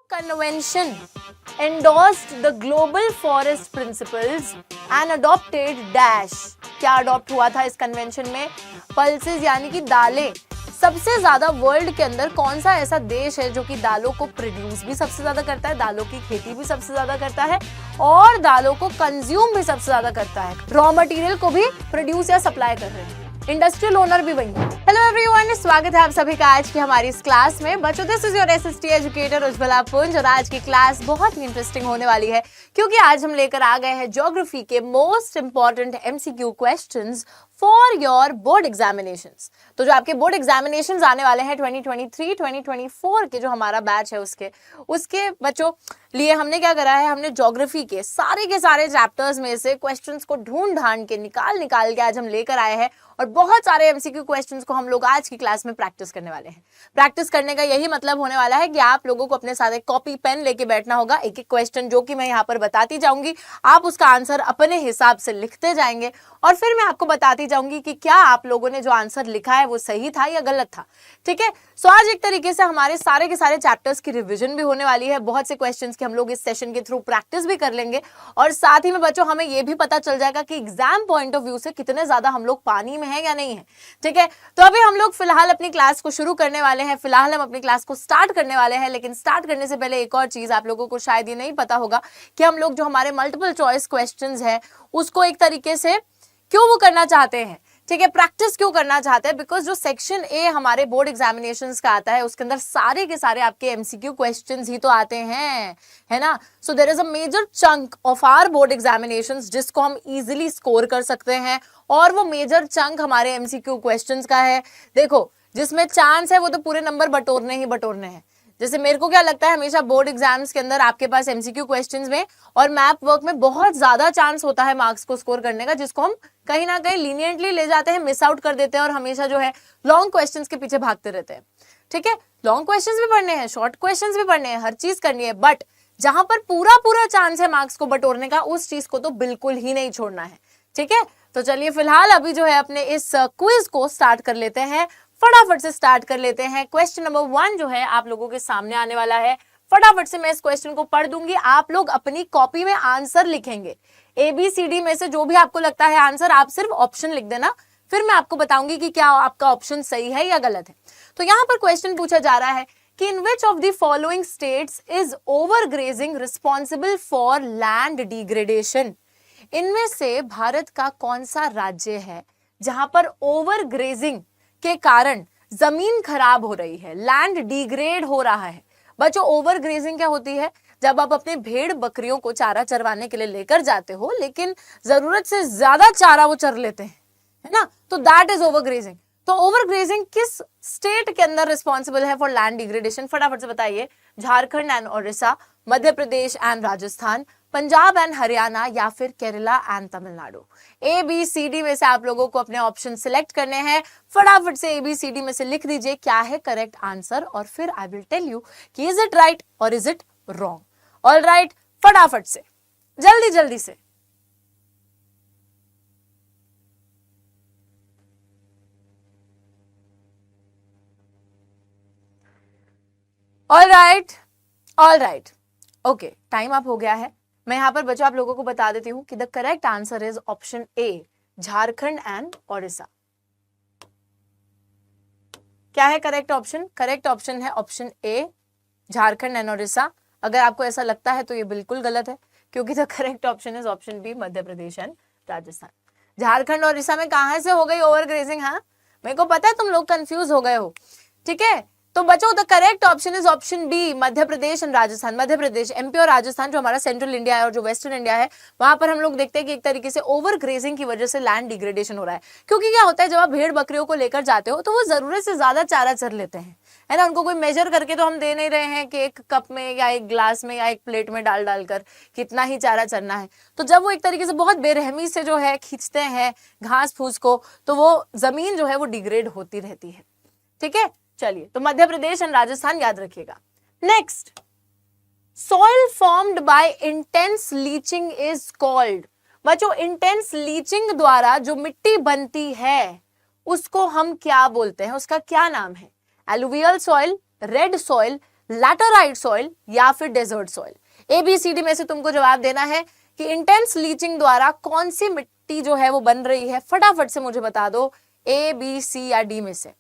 Convention endorsed the global forest principles and adopted dash। क्या adopt हुआ था इस कन्वेंशन में? पल्सेस यानी कि दालें। सबसे ज्यादा वर्ल्ड के अंदर कौन सा ऐसा देश है जो कि दालों को प्रोड्यूस भी सबसे ज्यादा करता है, दालों की खेती भी सबसे ज्यादा करता है और दालों को कंज्यूम भी सबसे ज्यादा करता है, रॉ मटेरियल को भी प्रोड्यूस या सप्लाई कर रहे हैं, इंडस्ट्रियल ओनर भी वही है। हेलो एवरीवन, स्वागत है आप सभी का आज की हमारी इस क्लास में। बच्चों, this is your SST educator Ujjwala पुंज और आज की क्लास बहुत ही इंटरेस्टिंग होने वाली है क्योंकि आज हम लेकर आ गए हैं ज्योग्राफी के most important MCQ questions for your board examinations. तो जो आपके बोर्ड एग्जामिनेशंस आने वाले हैं 2023-2024 के जो हमारा बैच है उसके बच्चों लिए हमने क्या करा है, हमने ज्योग्राफी के सारे चैप्टर्स में से क्वेश्चंस को ढूंढ ढांड के निकाल के आज हम लेकर आए हैं और बहुत सारे एमसीक्यू क्वेश्चंस को हम लोग आज की क्लास में प्रैक्टिस करने वाले हैं। प्रैक्टिस करने का यही मतलब होने वाला है कि आप लोगों को अपने साथ एक कॉपी पेन लेके बैठना होगा। एक एक क्वेश्चन जो कि मैं यहाँ पर बताती जाऊंगी, आप उसका आंसर अपने हिसाब से लिखते जाएंगे और फिर मैं आपको बताती जाऊंगी कि क्या आप लोगों ने जो आंसर लिखा है वो सही था या गलत था। ठीक है, सो आज एक तरीके से हमारे सारे के सारे चैप्टर्स की रिवीजन भी होने वाली है। बहुत से क्वेश्चंस की हम लोग इस सेशन के थ्रू प्रैक्टिस भी कर लेंगे और साथ ही में बच्चों हमें ये भी पता चल जाएगा कि एग्जाम पॉइंट ऑफ व्यू से कितने ज्यादा हम लोग पानी में है या नहीं है। ठीक है, तो अभी हम लोग फिलहाल अपनी क्लास को शुरू करने वाले हैं, फिलहाल हम अपनी क्लास को स्टार्ट करने वाले हैं। लेकिन स्टार्ट करने से पहले एक और चीज आप लोगों को शायद ये नहीं पता होगा कि हम लोग जो हमारे मल्टीपल चॉइस क्वेश्चंस है उसको एक तरीके से क्यों वो करना चाहते हैं। ठीक है, प्रैक्टिस क्यों करना चाहते हैं? बिकॉज जो सेक्शन ए हमारे बोर्ड एग्जामिनेशंस का आता है उसके अंदर सारे के सारे आपके एमसीक्यू क्वेश्चंस ही तो आते हैं, है ना। So there is a major chunk of our board examinations जिसको हम इजीली स्कोर कर सकते हैं और वो मेजर चंक हमारे एमसीक्यू क्वेश्चंस का है। देखो, जिसमें चांस है वो तो पूरे नंबर बटोरने ही बटोरने हैं। जैसे मेरे को क्या लगता है, हमेशा बोर्ड एग्जाम्स के अंदर आपके पास एमसीक्यू क्वेश्चंस में और मैप वर्क में बहुत ज्यादा चांस होता है मार्क्स को स्कोर करने का, जिसको हम कहीं ना कहीं लीनियंटली ले जाते हैं, मिस आउट कर देते हैं और हमेशा जो है लॉन्ग क्वेश्चंस के पीछे भागते रहते हैं। ठीक है, लॉन्ग क्वेश्चंस भी पढ़ने हैं, शॉर्ट क्वेश्चंस भी पढ़ने हैं, हर चीज करनी है, बट जहां पर पूरा चांस है मार्क्स को बटोरने का उस चीज को तो बिल्कुल ही नहीं छोड़ना है। ठीक है, तो चलिए फिलहाल अभी जो है अपने इस क्विज को स्टार्ट कर लेते हैं, फटाफट से स्टार्ट कर लेते हैं। क्वेश्चन नंबर 1 जो है आप लोगों के सामने आने वाला है। फटाफट से मैं इस क्वेश्चन को पढ़ दूंगी, आप लोग अपनी कॉपी में आंसर लिखेंगे। ABCD में से जो भी आपको लगता है आंसर, आप सिर्फ ऑप्शन लिख देना, फिर मैं आपको बताऊंगी कि क्या आपका ऑप्शन सही है या गलत है। तो यहाँ पर क्वेश्चन पूछा जा रहा है कि in which of the following states is overgrazing responsible for land degradation. इनमें से भारत का कौन सा राज्य है जहां पर ओवरग्रेजिंग के कारण जमीन खराब हो रही है, लैंड डिग्रेड हो रहा है। बच्चों, ओवरग्रेजिंग क्या होती है? जब आप अपने भेड़ बकरियों को चारा चरवाने के लिए लेकर जाते हो लेकिन जरूरत से ज्यादा चारा वो चर लेते हैं, है ना, तो दैट इज ओवरग्रेजिंग। तो ओवरग्रेजिंग किस स्टेट के अंदर रिस्पॉन्सिबल है फॉर लैंड डिग्रेडेशन? फटाफट से बताइए। Jharkhand and Odisha, Madhya Pradesh and Rajasthan, Punjab and Haryana या फिर केरला एंड तमिलनाडु। ABCD में से आप लोगों को अपने ऑप्शन सिलेक्ट करने हैं। फटाफट से ABCD में से लिख दीजिए क्या है करेक्ट आंसर और फिर आई विल टेल यू कि इज इट राइट और is it wrong. All right, फटाफट से, जल्दी से। All right, okay, time up हो गया है। मैं यहाँ पर बच्चों आप लोगों को बता देती हूँ कि the correct answer is option A, Jharkhand and Odisha. क्या है करेक्ट ऑप्शन? करेक्ट ऑप्शन है option A, Jharkhand and Odisha. अगर आपको ऐसा लगता है तो ये बिल्कुल गलत है क्योंकि the correct option is option B, Madhya Pradesh and Rajasthan. Jharkhand और ओडिशा में कहां से हो गई ओवरग्रेजिंग? हाँ, मेरे को पता है तुम लोग कंफ्यूज हो गए हो। ठीक है, तो बच्चों the correct option is option B, Madhya Pradesh and Rajasthan. Madhya Pradesh, MP और राजस्थान जो हमारा सेंट्रल इंडिया है और जो वेस्टर्न इंडिया है वहां पर हम लोग देखते हैं कि एक तरीके से ओवर ग्रेजिंग की वजह से लैंड डिग्रेडेशन हो रहा है। क्योंकि क्या होता है, जब आप भेड़ बकरियों को लेकर जाते हो तो वो जरूरत से ज्यादा चारा चर लेते हैं, है ना। उनको कोई मेजर करके तो हम दे नहीं रहे हैं कि एक कप में या एक ग्लास में या एक प्लेट में डाल कर कितना ही चारा चरना है। तो जब वो एक तरीके से बहुत बेरहमी से जो है खींचते हैं घास फूस को तो वो जमीन जो है वो डिग्रेड होती रहती है। ठीक है, चलिए, तो मध्य प्रदेश एंड राजस्थान याद रखिएगा। Next, soil formed by intense leaching is called. बच्चों, इंटेंस लीचिंग द्वारा जो मिट्टी बनती है उसको हम क्या बोलते हैं, उसका क्या नाम है? Alluvial soil, red soil, laterite soil या फिर डेजर्ट सॉइल? ABCD में से तुमको जवाब देना है कि इंटेंस लीचिंग द्वारा कौन सी मिट्टी जो है वो बन रही है, फटाफट से मुझे बता दो, A, B, C या D में से।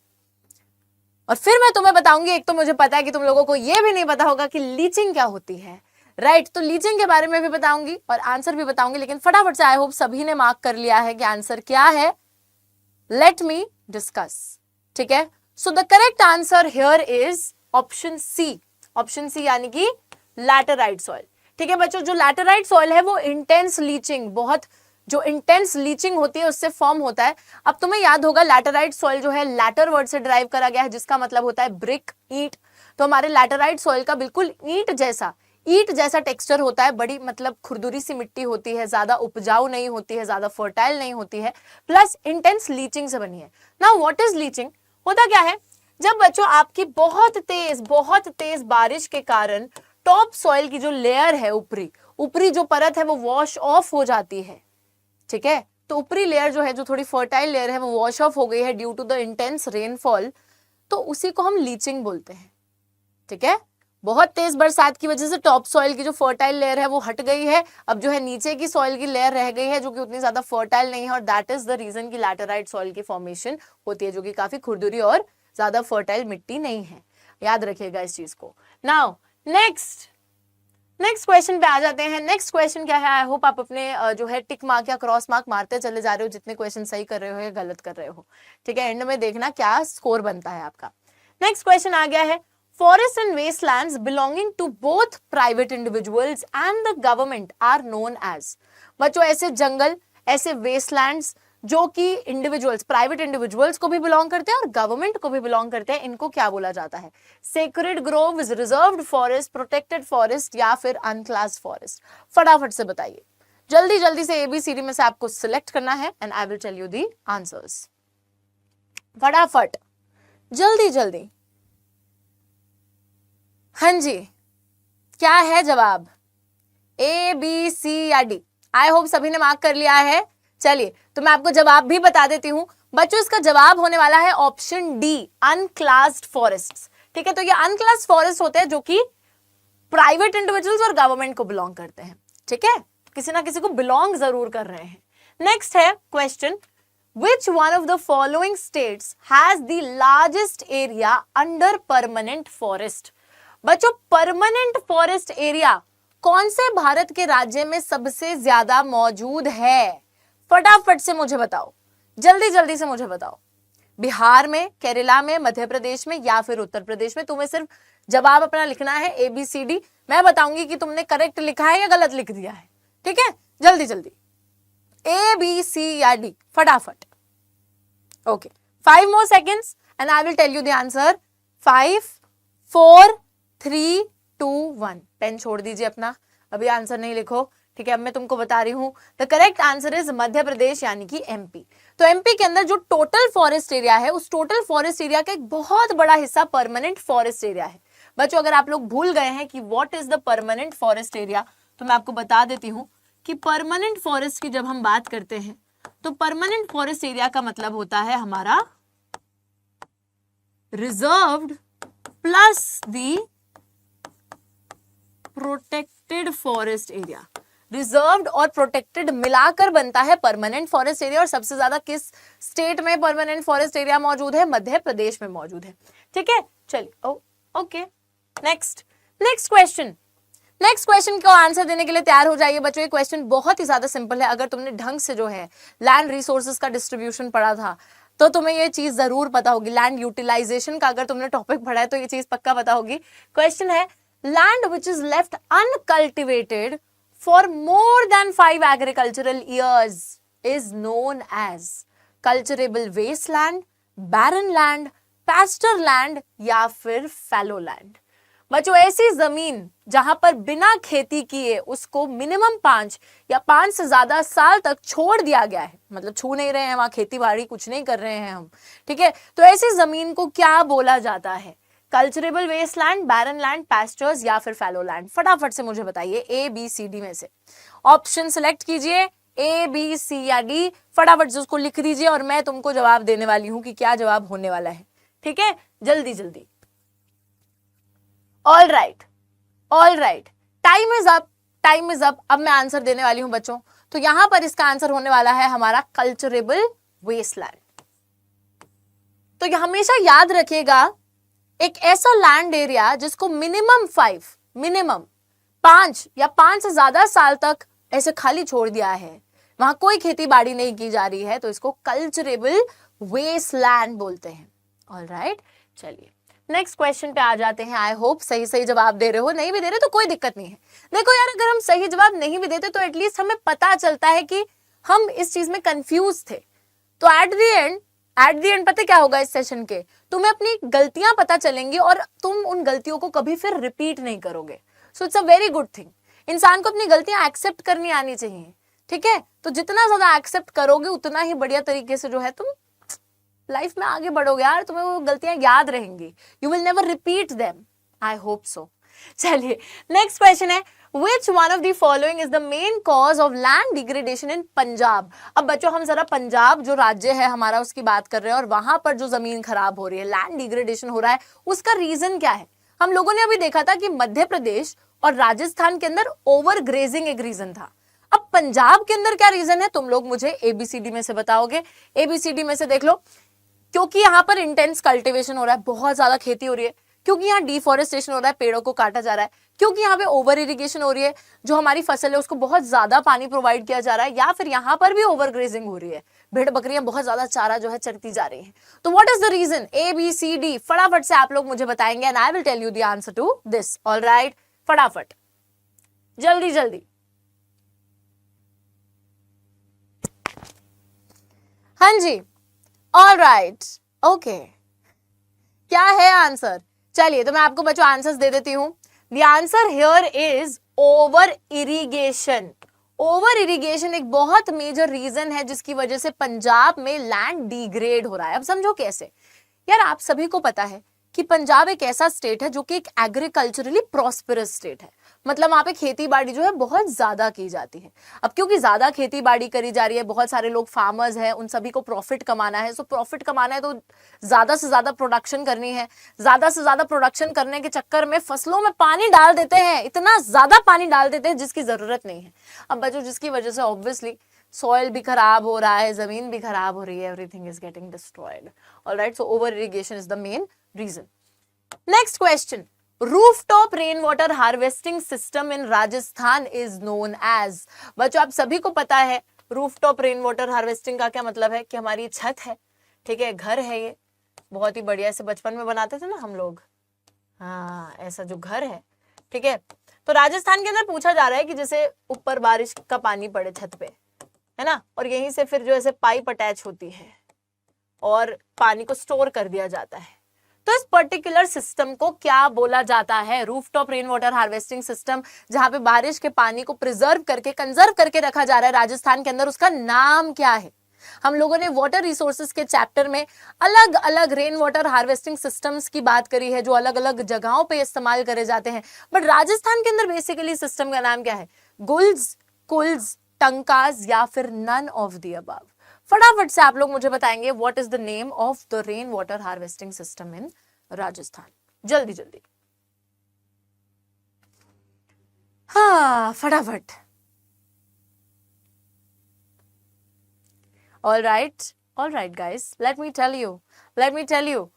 और फिर मैं तुम्हें बताऊंगी, एक तो मुझे पता है कि तुम लोगों को यह भी नहीं पता होगा कि लीचिंग क्या होती है, राइट? तो लीचिंग के बारे में भी बताऊंगी और आंसर भी बताऊंगी, लेकिन फटाफट से आई होप सभी ने मार्क कर लिया है कि आंसर क्या है। लेट मी डिस्कस, ठीक है? So the correct answer here is option C. Option C यानी कि लैटेराइट सॉइल, ठीक है बच्चों? जो लैटेराइट सॉइल है वो इंटेंस लीचिंग, बहुत जो इंटेंस लीचिंग होती है उससे फॉर्म होता है। अब तुम्हें याद होगा लैटेराइट सॉइल जो है लैटर वर्ड से ड्राइव करा गया है, जिसका मतलब होता है ब्रिक, ईंट। तो हमारे लैटेराइट सॉइल का बिल्कुल ईंट जैसा टेक्सचर होता है, बड़ी मतलब खुरदुरी सी मिट्टी होती है, ज्यादा उपजाऊ नहीं होती है, ज्यादा फर्टाइल नहीं होती है, प्लस इंटेंस लीचिंग से बनी है। Now what is leaching? होता क्या है, जब बच्चों आपकी बहुत तेज बारिश के कारण टॉप सॉइल की जो लेयर है, ऊपरी जो परत है वो वॉश ऑफ हो जाती है, ठीक है? तो ऊपरी लेयर जो है, जो थोड़ी फर्टाइल लेयर है, वो वॉश ऑफ हो गई है due to the intense rainfall, तो उसी को हम लीचिंग बोलते हैं, ठीक है? बहुत तेज बरसात की वजह से टॉप सॉइल की जो फर्टाइल लेयर है वो हट गई है, अब जो है नीचे की सॉइल की लेयर रह गई है जो कि उतनी ज्यादा फर्टाइल नहीं है, और दैट इज द रीजन की लैटेराइट सॉइल की फॉर्मेशन होती है, जो कि काफी खुरदुरी और ज्यादा फर्टाइल मिट्टी नहीं है। याद रखिएगा इस चीज को। नाउ नेक्स्ट क्वेश्चन पे आ जाते हैं। नेक्स्ट क्वेश्चन क्या है? आई होप आप अपने जो है टिक मार्क या क्रॉस मार्क मारते चले जा रहे हो, जितने क्वेश्चन सही कर रहे हो या गलत कर रहे हो, ठीक है? एंड में देखना क्या स्कोर बनता है आपका। नेक्स्ट क्वेश्चन आ गया है, forests and wastelands belonging to both private individuals and the government are known as। बच्चों ऐसे जंगल, ऐसे वेस्टलैंड्स जो कि इंडिविजुअल्स, प्राइवेट इंडिविजुअल्स को भी बिलोंग करते हैं और गवर्नमेंट को भी बिलोंग करते हैं, इनको क्या बोला जाता है? Sacred groves, reserved forest, protected forest या फिर अनक्लास्ड फॉरेस्ट? फटाफट से बताइए, जल्दी से ABCD में से आपको सिलेक्ट करना है and I will tell you the answers. फटाफट, जल्दी। हाँ जी, क्या है जवाब? A, B, C या D? आई होप सभी ने मार्क कर लिया है। चलिए तो मैं आपको जवाब भी बता देती हूं बच्चों, इसका जवाब होने वाला है ऑप्शन D, अनक्लास्ड फॉरेस्ट, ठीक है? तो ये अनक्लास्ड फॉरेस्ट होते हैं जो कि प्राइवेट इंडिविजुअल्स और गवर्नमेंट को बिलोंग करते हैं, ठीक है? किसी ना किसी को बिलोंग जरूर कर रहे हैं। नेक्स्ट है question, Which one of the following states has the largest area under permanent forest? बच्चों परमानेंट फॉरेस्ट एरिया कौन से भारत के राज्य में सबसे ज्यादा मौजूद है? फटाफट से मुझे बताओ, जल्दी से मुझे बताओ। बिहार में, केरला में, मध्य प्रदेश में या फिर उत्तर प्रदेश में? तुम्हें सिर्फ जवाब अपना लिखना है ABCD। मैं बताऊंगी कि तुमने करेक्ट लिखा है या गलत लिख दिया है, ठीक है? जल्दी A, B, C या D? फटाफट। Okay, 5 more seconds and I will tell you the answer। 5, 4, 3, 2, 1। Pen छोड़ दीजिए अपना, अभी आंसर नहीं लिखो, ठीक है? अब मैं तुमको बता रही हूं, the correct answer is Madhya Pradesh यानी कि MP। तो MP के अंदर जो टोटल फॉरेस्ट एरिया है, उस टोटल फॉरेस्ट एरिया का एक बहुत बड़ा हिस्सा परमानेंट फॉरेस्ट एरिया है। बच्चों अगर आप लोग भूल गए हैं कि what is the permanent forest area, तो मैं आपको बता देती हूं कि परमानेंट फॉरेस्ट की जब हम बात करते हैं तो परमानेंट फॉरेस्ट एरिया का मतलब होता है हमारा रिजर्व्ड प्लस दी प्रोटेक्टेड फॉरेस्ट एरिया। रिजर्व्ड और प्रोटेक्टेड मिलाकर बनता है परमानेंट फॉरेस्ट एरिया। और सबसे ज्यादा किस स्टेट में परमानेंट फॉरेस्ट एरिया मौजूद है? मध्य प्रदेश में मौजूद है, ठीक है? चलिए ओके, नेक्स्ट क्वेश्चन को आंसर देने के लिए तैयार हो जाइए बच्चों। ये क्वेश्चन बहुत ही ज्यादा सिंपल है। अगर तुमने ढंग से जो है लैंड रिसोर्सेज का डिस्ट्रीब्यूशन पढ़ा था तो तुम्हें ये चीज जरूर पता होगी। लैंड यूटिलाइजेशन का अगर तुमने टॉपिक पढ़ा है तो ये चीज पक्का पता होगी। क्वेश्चन है, land which is left uncultivated for more than 5 agricultural years is known as culturable wasteland, barren land, pasture land या फिर फैलो लैंड? बच्चों ऐसी जमीन जहां पर बिना खेती किए उसको मिनिमम 5 या 5 से ज्यादा साल तक छोड़ दिया गया है, मतलब छू नहीं रहे हैं, वहां खेती बाड़ी कुछ नहीं कर रहे हैं हम, ठीक है? तो ऐसी जमीन को क्या बोला जाता है? Culturable wasteland, barren land, pastures या फिर फैलो लैंड? फटाफट से मुझे बताइए ABCD में से। ऑप्शन सिलेक्ट कीजिए ABC या D। फटाफट से उसको लिख दीजिए और मैं तुमको जवाब देने वाली हूं कि क्या जवाब होने वाला है, ठीक है? जल्दी all right, all right, time is up, time is up. अब मैं आंसर देने वाली हूं बच्चों। तो यहां पर इसका आंसर होने वाला है हमारा कल्चरेबल वेस्टलैंड। तो ये हमेशा याद रखिएगा, एक ऐसा लैंड एरिया जिसको मिनिमम 5 या 5 से ज्यादा साल तक ऐसे खाली छोड़ दिया है, वहां कोई खेती बाड़ी नहीं की जा रही है, तो इसको कल्चरेबल वेस्टलैंड बोलते हैं। ऑलराइट, चलिए नेक्स्ट क्वेश्चन पे आ जाते हैं। आई होप सही सही जवाब दे रहे हो, नहीं भी दे रहे तो कोई दिक्कत नहीं है। देखो यार, अगर हम सही जवाब नहीं भी देते तो एटलीस्ट हमें पता चलता है कि हम इस चीज में कंफ्यूज थे। तो एट द एंड पता क्या होगा इस सेशन के, तुम्हें अपनी गलतियां पता चलेंगी और तुम उन गलतियों को कभी फिर रिपीट नहीं करोगे। So it's a very good thing. इंसान को अपनी गलतियां एक्सेप्ट करनी आनी चाहिए, ठीक है। तो जितना ज्यादा एक्सेप्ट करोगे उतना ही बढ़िया तरीके से जो है तुम लाइफ में आगे बढ़ोगे यार, तुम्हें वो गलतियां याद रहेंगी, you will never repeat them, I hope so. चलिए नेक्स्ट क्वेश्चन है, Which one of the following is the main cause of land degradation in Punjab? अब बच्चों हम जरा पंजाब जो राज्य है हमारा उसकी बात कर रहे हैं, और वहां पर जो जमीन खराब हो रही है, लैंड डिग्रेडेशन हो रहा है, उसका रीजन क्या है? हम लोगों ने अभी देखा था कि मध्य प्रदेश और राजस्थान के अंदर ओवर ग्रेजिंग एक रीजन था। अब पंजाब के अंदर क्या रीजन है, तुम लोग मुझे एबीसीडी में से बताओगे। एबीसीडी में से देख लो, क्योंकि यहाँ पर इंटेंस कल्टीवेशन हो रहा है, बहुत ज्यादा खेती हो रही है, क्योंकि यहाँ डिफोरेस्टेशन हो रहा है, पेड़ों को काटा जा रहा है, क्योंकि यहाँ पे ओवर इरिगेशन हो रही है, जो हमारी फसल है उसको बहुत ज्यादा पानी प्रोवाइड किया जा रहा है, या फिर यहाँ पर भी ओवर ग्रेजिंग हो रही है, भेड़ बकरियां बहुत ज्यादा चारा जो है चरती जा रही हैं। तो what is the reason? A B C D, फटाफट से आप लोग मुझे बताएंगे and I will tell you the answer to this. Alright, फटाफट, जल्दी जल्दी। हाँ जी, ऑलराइट, ओके, क्या है आंसर? चलिए तो मैं आपको बच्चों आंसर्स दे देती हूं। The answer here is over irrigation. Over irrigation एक बहुत मेजर रीजन है जिसकी वजह से पंजाब में लैंड डिग्रेड हो रहा है। अब समझो कैसे। यार आप सभी को पता है कि पंजाब एक ऐसा स्टेट है जो कि एक एग्रीकल्चरली प्रॉस्पेरस स्टेट है, मतलब वहां पे खेती बाड़ी जो है बहुत ज्यादा की जाती है। अब क्योंकि ज्यादा खेती बाड़ी करी जा रही है, बहुत सारे लोग फार्मर्स हैं, उन सभी को प्रॉफिट कमाना है। सो प्रॉफिट कमाना है तो ज्यादा से ज्यादा प्रोडक्शन करनी है। ज्यादा से ज्यादा प्रोडक्शन करने के चक्कर में फसलों में पानी डाल देते हैं, इतना ज्यादा पानी डाल देते हैं जिसकी जरूरत नहीं है। अब बच्चों जिसकी वजह से ऑब्वियसली सॉइल भी खराब हो रहा है, जमीन भी खराब हो रही है, everything is getting destroyed. Alright, so over irrigation is the main reason. Next question, rooftop rain water harvesting system in Rajasthan is known as. बच्चों आप सभी को पता है रूफटॉप रेन वाटर हार्वेस्टिंग का क्या मतलब है, कि हमारी छत है, ठीक है, घर है, ये बहुत ही बढ़िया से बचपन में बनाते थे ना हम लोग, हाँ ऐसा जो घर है, ठीक है। तो राजस्थान के अंदर पूछा जा रहा है कि जैसे ऊपर बारिश का पानी पड़े छत पे, है ना, और यहीं से फिर जो ऐसे पाइप अटैच होती है और पानी को स्टोर कर दिया जाता है, तो इस पर्टिकुलर सिस्टम को क्या बोला जाता है? Rooftop rain water harvesting system, जहां पे बारिश के पानी को प्रिजर्व करके, कंजर्व करके रखा जा रहा है राजस्थान के अंदर, उसका नाम क्या है? हम लोगों ने वाटर रिसोर्सेज के चैप्टर में अलग अलग रेन वाटर हार्वेस्टिंग सिस्टम्स की बात करी है, जो अलग अलग जगहों पे इस्तेमाल करे जाते हैं, बट राजस्थान के अंदर बेसिकली सिस्टम का नाम क्या है? गुल्स, कुल्स, टंकाज या फिर नन ऑफ द अबव। फटाफट से आप लोग मुझे बताएंगे what is the name of the rain water harvesting system in Rajasthan, जल्दी जल्दी, हाँ फटाफट। All right guys, let me tell you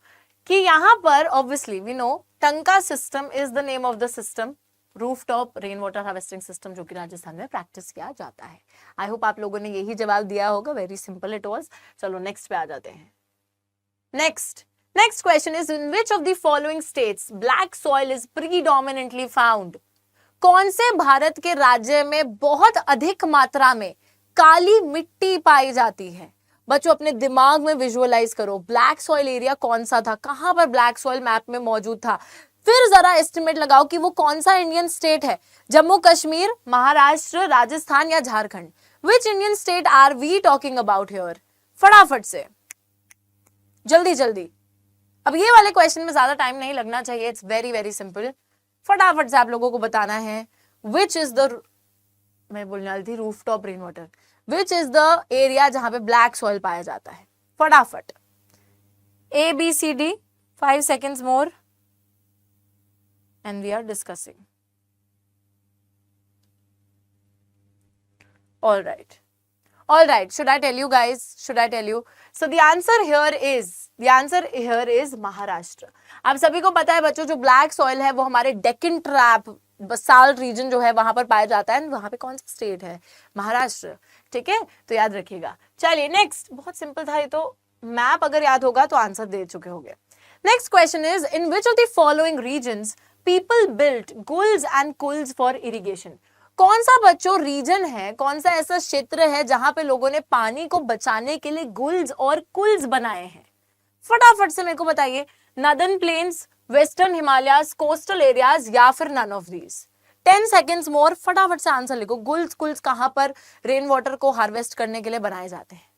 कि यहां पर obviously we know tanka system is the name of the system, rooftop rain water harvesting system, जो कि राजस्थान में प्रैक्टिस किया जाता है। आई होप आप लोगों ने यही जवाब दिया होगा, वेरी सिंपल इट वाज। चलो नेक्स्ट पे आ जाते हैं। Next question is, in which of the following states black soil is predominantly found? कौन से भारत के राज्य में बहुत अधिक मात्रा में काली मिट्टी पाई जाती है? बच्चों अपने दिमाग में विजुअलाइज करो, ब्लैक सॉइल एरिया कौन सा था, कहां पर ब्लैक सॉइल मैप में मौजूद था, फिर जरा एस्टिमेट लगाओ कि वो कौन सा इंडियन स्टेट है। जम्मू कश्मीर, महाराष्ट्र, राजस्थान या Jharkhand? Which Indian state are we talking about here? फटाफट से, जल्दी जल्दी। अब ये वाले क्वेश्चन में ज्यादा टाइम नहीं लगना चाहिए, इट्स वेरी वेरी सिंपल। फटाफट से आप लोगों को बताना है विच इज द, मैं बोलने वाली थी rooftop rain water, which is the area जहां पे ब्लैक सॉइल पाया जाता है? फटाफट, A B C D, 5 seconds more. and we are discussing. All right. Should I tell you guys? So the answer here is Maharashtra. आप सभी को पता है बच्चों, जो ब्लैक सॉइल है वो हमारे डेक्कन ट्रैप बसाल रीजन जो है वहां पर पाया जाता है। वहां पे कौन सा स्टेट है? महाराष्ट्र। ठीक है, तो याद रखिएगा। चलिए नेक्स्ट, बहुत सिंपल था ये तो, मैप अगर याद होगा तो आंसर दे चुके होंगे। Next question is, in which of the following reasons people built guls and kuls for irrigation? कौन सा बच्चों रीजन है, कौन सा ऐसा क्षेत्र है जहां पे लोगों ने पानी को बचाने के लिए गुल्स और कुल्स बनाए हैं? फटाफट से मेरे को बताइए। Northern plains, western Himalayas, coastal areas या फिर नन ऑफ दीज। 10 सेकेंड्स मोर, फटाफट से आंसर लिखो। गुल्स कुल्स कहां पर रेन वाटर को हार्वेस्ट करने के लिए बनाए जाते हैं?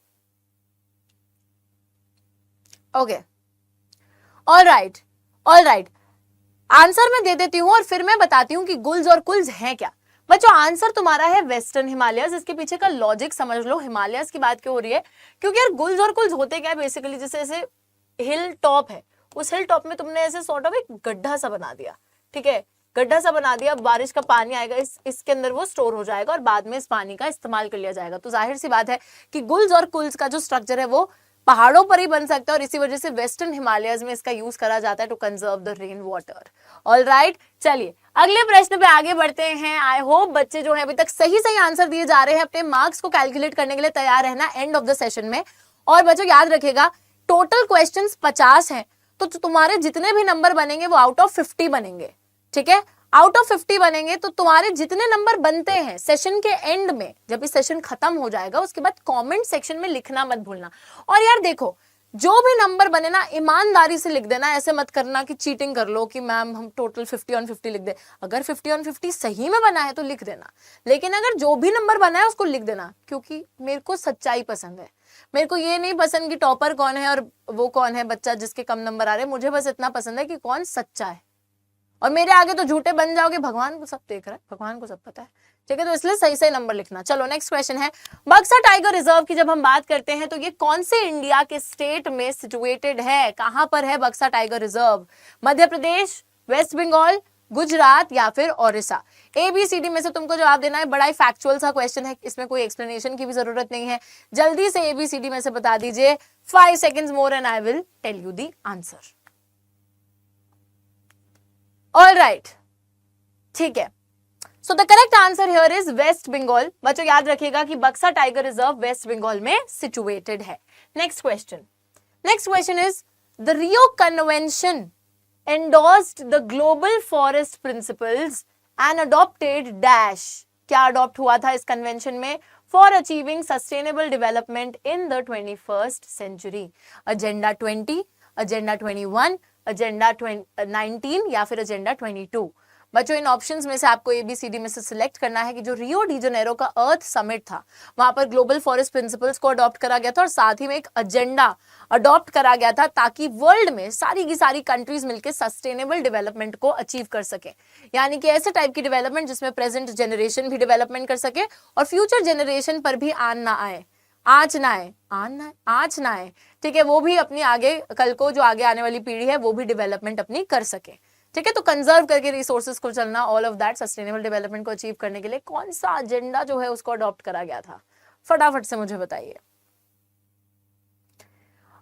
ओके, ऑल राइट, आंसर मैं दे देती हूं और फिर मैं बताती हूं कि गुल्स और कुल्स हैं क्या। बच्चों आंसर तुम्हारा है वेस्टर्न हिमालयस। इसके पीछे का लॉजिक समझ लो। हिमालयस की बात क्यों हो रही है? क्योंकि यार गुल्स और कुल्स होते क्या है बेसिकली, जैसे ऐसे हिल टॉप है, उस हिल टॉप में तुमने ऐसे सॉर्ट ऑफ एक गड्ढा सा बना दिया। ठीक है, गड्ढा सा बना दिया, बारिश का पानी आएगा, इसके अंदर वो स्टोर हो जाएगा और बाद में इस पानी का इस्तेमाल कर लिया जाएगा। तो जाहिर सी बात है कि गुल्स और कुल्स का जो स्ट्रक्चर है वो पहाड़ों पर ही बन सकता है और इसी वजह से वेस्टर्न हिमालयस में इसका यूज करा जाता है to conserve the rain water. All right, चलिए अगले प्रश्न पे आगे बढ़ते हैं। आई होप बच्चे जो है अभी तक सही आंसर दिए जा रहे हैं। अपने मार्क्स को कैलकुलेट करने के लिए तैयार रहना एंड ऑफ द सेशन में। और बच्चों याद रखेगा, टोटल क्वेश्चंस 50 हैं, तो तुम्हारे जितने भी नंबर बनेंगे वो आउट ऑफ 50 बनेंगे। ठीक है, आउट ऑफ 50 बनेंगे, तो तुम्हारे जितने नंबर बनते हैं सेशन के एंड में, जब इस सेशन खत्म हो जाएगा उसके बाद कमेंट सेक्शन में लिखना मत भूलना। और यार देखो, जो भी नंबर बने ना ईमानदारी से लिख देना। ऐसे मत करना कि चीटिंग कर लो कि मैम हम टोटल 50 on 50 लिख दे। अगर 50 on 50 सही में बना है तो लिख देना, लेकिन अगर जो भी नंबर बना है उसको लिख देना, क्योंकि मेरे को सच्चाई पसंद है। मेरे को ये नहीं पसंद कि टॉपर कौन है और वो कौन है बच्चा जिसके कम नंबर आ रहे हैं। मुझे बस इतना पसंद है कि कौन सच्चा है। और मेरे आगे तो झूठे बन जाओगे, भगवान को सब देख रहा है, भगवान को सब पता है। ठीक है, तो इसलिए सही नंबर लिखना। चलो नेक्स्ट क्वेश्चन है, बक्सा टाइगर रिजर्व की जब हम बात करते हैं तो ये कौन से इंडिया के स्टेट में सिचुएटेड है? कहां पर है बक्सा tiger reserve? Madhya Pradesh, waste Bengal, Gujarat या फिर ओडिशा? ABCD में से तुमको जवाब देना है। बड़ा ही फैक्चुअल सा क्वेश्चन है, इसमें कोई एक्सप्लेनेशन की भी जरूरत नहीं है। जल्दी से ABCD में से बता दीजिए। 5 seconds more and I will tell you the answer. All right, ठीक है, so the correct answer here is West Bengal. बच्चों याद रखिएगा कि बक्सा टाइगर रिजर्व वेस्ट बंगाल में सिचुएटेड है। Next question is, the Rio convention endorsed the global forest principles and adopted dash। क्या अडॉप्ट हुआ था इस कन्वेंशन में? For achieving sustainable development in the 21st century। Agenda 20, agenda 21, agenda 19 या फिर agenda 22। बच्चों इन ऑप्शंस में से आपको ABCD में से सिलेक्ट करना है कि जो रियो डी जनेरो का अर्थ समिट था वहां पर ग्लोबल फॉरेस्ट प्रिंसिपल्स को अडॉप्ट करा गया था और साथ ही में एक एजेंडा अडॉप्ट करा गया था ताकि वर्ल्ड में सारी की सारी कंट्रीज मिलकर सस्टेनेबल डेवलपमेंट को अचीव कर सके। यानी कि ऐसे टाइप की डेवलपमेंट जिसमें प्रेजेंट जनरेशन भी डेवलपमेंट कर सके और फ्यूचर जनरेशन पर भी आंच ना आए। ठीक है, वो भी अपनी आगे कल को जो आगे आने वाली पीढ़ी है वो भी डेवलपमेंट अपनी कर सके। ठीक है, तो कंजर्व करके रिसोर्सेज को चलना, all of that sustainable development को अचीव करने के लिए कौन सा एजेंडा जो है उसको अडॉप्ट करा गया था? फटाफट से मुझे बताइए।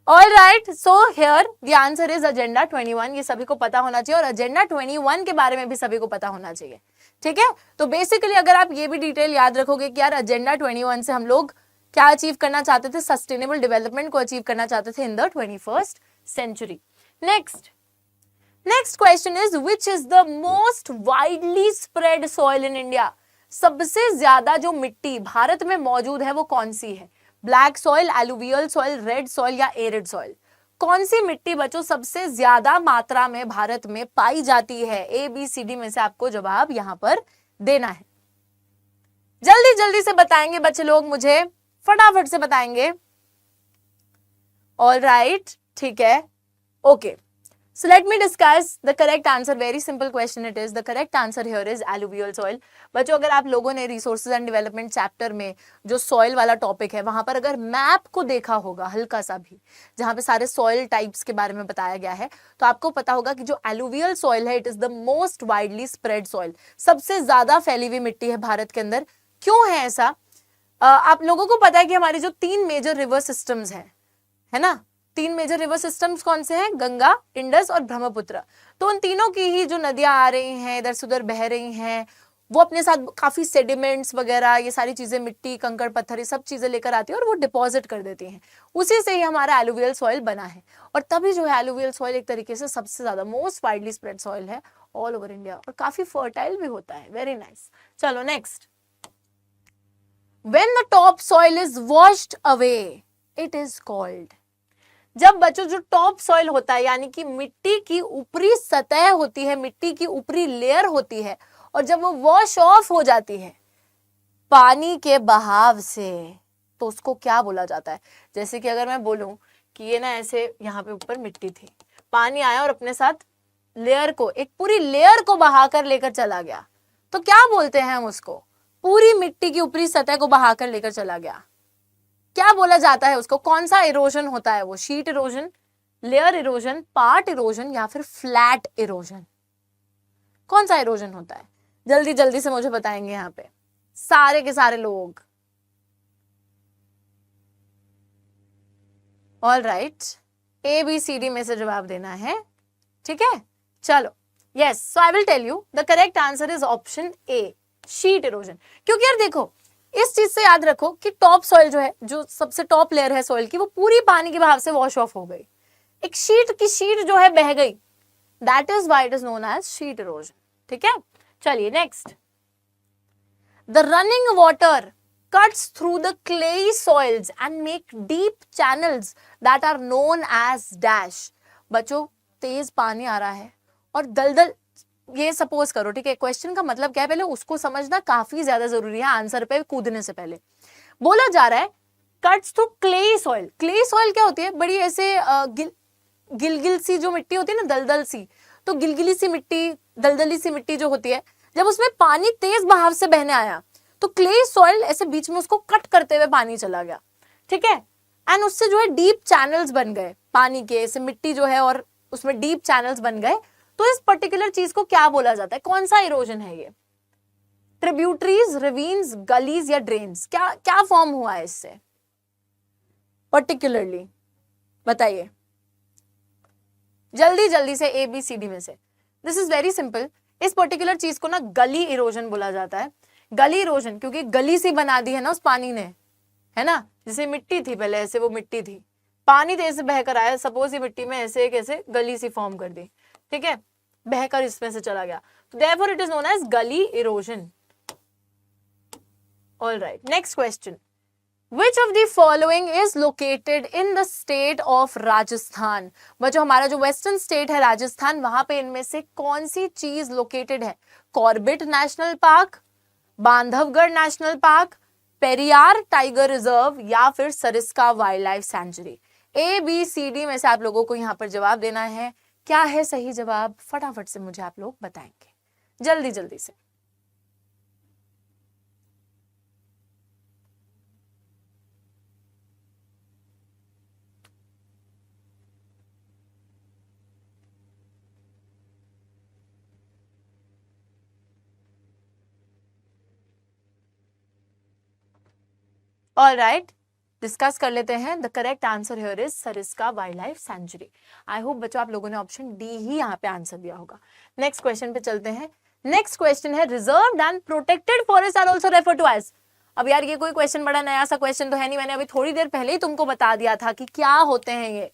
All right, so here the answer is agenda 21। ये सभी को पता होना चाहिए और एजेंडा 21 के बारे में भी सभी को पता होना चाहिए। ठीक है, तो बेसिकली अगर आप ये भी डिटेल याद रखोगे कि यार एजेंडा 21 से हम लोग क्या अचीव करना चाहते थे? सस्टेनेबल डेवलपमेंट को अचीव करना चाहते थे in the 21st century। Next question is, which is the most widely spread soil in India? सबसे ज्यादा जो मिट्टी भारत में मौजूद है वो कौन सी है? Black soil, alluvial soil, red soil या एरिड सॉइल? कौन सी मिट्टी बच्चों सबसे ज्यादा मात्रा में भारत में पाई जाती है? ABCD में से आपको जवाब यहां पर देना है। जल्दी से बताएंगे बच्चे लोग, मुझे फटाफट से बताएंगे। ऑल राइट, ठीक है, okay. So let me discuss the correct answer. Very simple question it is. The correct answer here is alluvial soil. बच्चों अगर आप लोगों ने रिसोर्सेज एंड डेवलपमेंट चैप्टर में जो सॉइल वाला टॉपिक है वहां पर अगर मैप को देखा होगा हल्का सा भी, जहां पे सारे सॉइल टाइप्स के बारे में बताया गया है, तो आपको पता होगा कि जो एलुवियल सॉइल है it is the most widely spread soil. सबसे ज्यादा फैली हुई मिट्टी है भारत के अंदर. क्यों है ऐसा? आप लोगों को पता है कि हमारी जो 3 मेजर रिवर सिस्टम्स है ना, 3 मेजर रिवर सिस्टम्स कौन से हैं? गंगा, इंडस और ब्रह्मपुत्र. तो उन तीनों की ही जो नदियां आ रही हैं, इधर से उधर बह रही हैं, वो अपने साथ काफी सेडिमेंट्स वगैरह, ये सारी चीजें, मिट्टी, कंकड़ पत्थर, ये सब चीजें लेकर आती है और वो डिपॉजिट कर देती हैं. उसी से ही हमारा एलुवियल सॉइल बना है. और तभी जो है एलुवियल सॉइल एक तरीके से सबसे ज्यादा मोस्ट वाइडली स्प्रेड सॉइल है ऑल ओवर इंडिया और काफी फर्टाइल भी होता है. Very nice. चलो next. When the top soil is washed away, it is called. जब बच्चों जो टॉप सॉइल होता है यानी कि मिट्टी की ऊपरी सतह होती है, मिट्टी की ऊपरी लेयर होती है, और जब वो वॉश ऑफ हो जाती है पानी के बहाव से, तो उसको क्या बोला जाता है? जैसे कि अगर मैं बोलूं कि ये ना ऐसे यहाँ पे ऊपर मिट्टी थी, पानी आया और अपने साथ लेयर को, एक पूरी लेयर को बहाकर लेकर चला गया, तो क्या बोलते हैं हम उसको? पूरी मिट्टी की ऊपरी सतह को बहाकर लेकर चला गया. क्या बोला जाता है उसको? कौन सा इरोजन होता है वो? Sheet erosion, layer erosion, part erosion या फिर फ्लैट इरोजन? कौन सा इरोजन होता है? जल्दी जल्दी से मुझे बताएंगे यहाँ पे सारे के सारे लोग. ऑल राइट, ABCD में से जवाब देना है. ठीक है, चलो. Yes, so I will tell you the correct answer is option A, sheet erosion. क्योंकि यार देखो, इस चीज से याद रखो कि टॉप सॉइल जो है, जो सबसे टॉप लेयर है सॉइल की, वो पूरी पानी के बहाव से वॉश ऑफ हो गई. एक शीट की शीट जो है बह गई. That is why it is known as sheet erosion. ठीक है, चलिए next. The running water cuts through the clay soils and make deep channels that are known as dash. बच्चों तेज पानी आ रहा है और दलदल, ये सपोज करो, ठीक है. क्वेश्चन का मतलब क्या है पहले उसको समझना काफी ज्यादा जरूरी है आंसर पे कूदने से पहले. बोला जा रहा है cuts through clay soil. Clay soil क्या होती है? बड़ी ऐसे गिलगिल सी जो मिट्टी होती है ना, दलदल सी, तो गिलगिली सी मिट्टी, दलदली सी मिट्टी जो होती है, जब उसमें पानी तेज बहाव से बहने आया तो क्ले सॉइल ऐसे बीच में उसको कट करते हुए पानी चला गया. ठीक है, एंड उससे जो है डीप चैनल्स बन गए पानी के, ऐसे मिट्टी जो है और उसमें डीप चैनल्स बन गए. तो इस पर्टिकुलर चीज को क्या बोला जाता है? कौन सा इरोजन है ये? ट्रिब्यूटरीज, रिवीन्स, गलीज या ड्रेन्स? क्या क्या फॉर्म हुआ है इससे पर्टिकुलरली? बताइए जल्दी जल्दी से ABCD में से. This is very simple. इस पर्टिकुलर चीज को ना गली इरोजन बोला जाता है. गली इरोजन क्योंकि गली सी बना दी है ना उस पानी ने, है ना. जैसे मिट्टी थी पहले, ऐसे वो मिट्टी थी, पानी तेज से बहकर आया, सपोज ये मिट्टी में ऐसे एक ऐसे गली सी फॉर्म कर दी. ठीक है, बहकर इसमें से चला गया. तो therefore it is known as गली erosion. All right, next question. Which of the following is located in the state of Rajasthan? बच्चों हमारा जो वेस्टर्न स्टेट है राजस्थान, वहां पे इनमें से कौन सी चीज लोकेटेड है? Corbett national park, Bandhavgarh national park, Periyar tiger reserve या फिर Sariska wild life sanctuary? ABCD में से आप लोगों को यहाँ पर जवाब देना है. क्या है सही जवाब? फटाफट से मुझे आप लोग बताएंगे जल्दी जल्दी से. ऑल राइट, डिस्कस कर लेते हैं. The correct answer here is Sariska wild life sanctuary. I hope बच्चों आप लोगों ने ऑप्शन डी ही यहाँ पे आंसर दिया होगा. नेक्स्ट क्वेश्चन पे चलते हैं. नेक्स्ट क्वेश्चन है reserved and protected forest are also refer to as. अब यार ये कोई क्वेश्चन बड़ा नया सा क्वेश्चन तो है नहीं, मैंने अभी थोड़ी देर पहले ही तुमको बता दिया था कि क्या होते हैं ये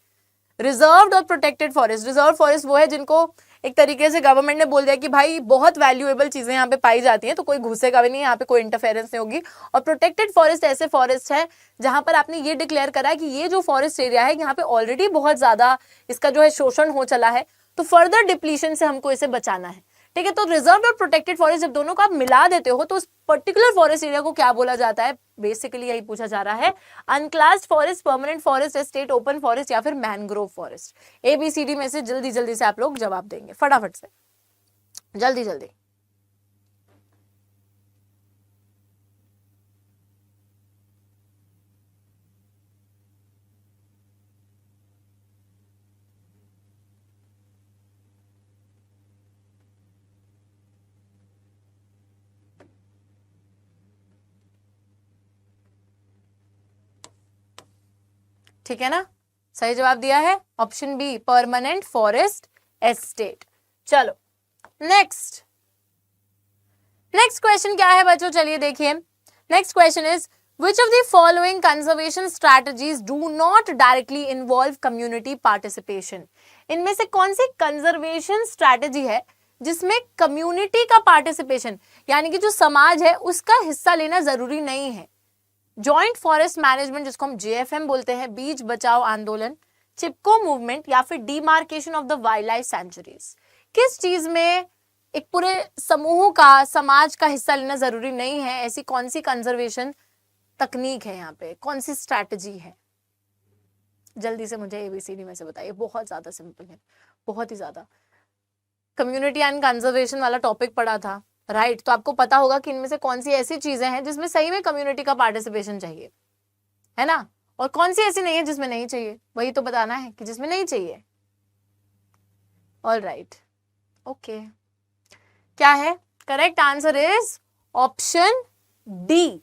रिजर्व्ड और प्रोटेक्टेड फॉरेस्ट. रिजर्व फॉरेस्ट वो है जिनको एक तरीके से गवर्नमेंट ने बोल दिया कि भाई बहुत वैल्यूएबल चीजें यहाँ पे पाई जाती हैं, तो कोई घुसेगा भी नहीं, यहाँ पे कोई इंटरफेरेंस नहीं होगी. और प्रोटेक्टेड फॉरेस्ट ऐसे फॉरेस्ट है जहां पर आपने ये डिक्लेयर करा है कि ये जो फॉरेस्ट एरिया है यहाँ पे ऑलरेडी बहुत ज्यादा इसका जो है शोषण हो चला है, तो फर्दर डिप्लीशन से हमको इसे बचाना है. ठीक है, तो रिजर्व और प्रोटेक्टेड फॉरेस्ट जब दोनों को आप मिला देते हो तो उस पर्टिकुलर फॉरेस्ट एरिया को क्या बोला जाता है, बेसिकली यही पूछा जा रहा है, अनक्लास्ड forest, permanent forest, estate, open forest या फिर मैनग्रोव फॉरेस्ट। ABCD में से जल्दी जल्दी से आप लोग जवाब देंगे, फटाफट से, जल्दी जल्दी। ठीक है ना, सही जवाब दिया है option B, permanent forest estate. चलो नेक्स्ट क्वेश्चन क्या है बच्चों, चलिए देखिए। Next question is which of the following conservation strategies do not directly involve community participation? इनमें से कौन सी कंजर्वेशन स्ट्रैटेजी है जिसमें कम्युनिटी का पार्टिसिपेशन यानी कि जो समाज है उसका हिस्सा लेना जरूरी नहीं है? जॉइंट फॉरेस्ट मैनेजमेंट जिसको हम JFM बोलते हैं, बीज बचाओ आंदोलन, चिपको मूवमेंट या फिर demarcation of the wild life sanctuaries. किस चीज में एक पूरे समूह का, समाज का हिस्सा लेना जरूरी नहीं है? ऐसी कौन सी कंजर्वेशन तकनीक है, यहाँ पे कौन सी स्ट्रैटेजी है? जल्दी से मुझे ABCD में से बताइए, बहुत ज्यादा सिंपल है, बहुत ही ज्यादा। कम्युनिटी एंड कंजर्वेशन वाला टॉपिक पढ़ा था, राइट? तो आपको पता होगा कि इनमें से कौन सी ऐसी चीजें हैं जिसमें सही में कम्युनिटी का पार्टिसिपेशन चाहिए, है ना, और कौन सी ऐसी नहीं है जिसमें नहीं चाहिए, वही तो बताना है कि जिसमें नहीं चाहिए। ऑल राइट, ओके, क्या है correct answer? Is option D,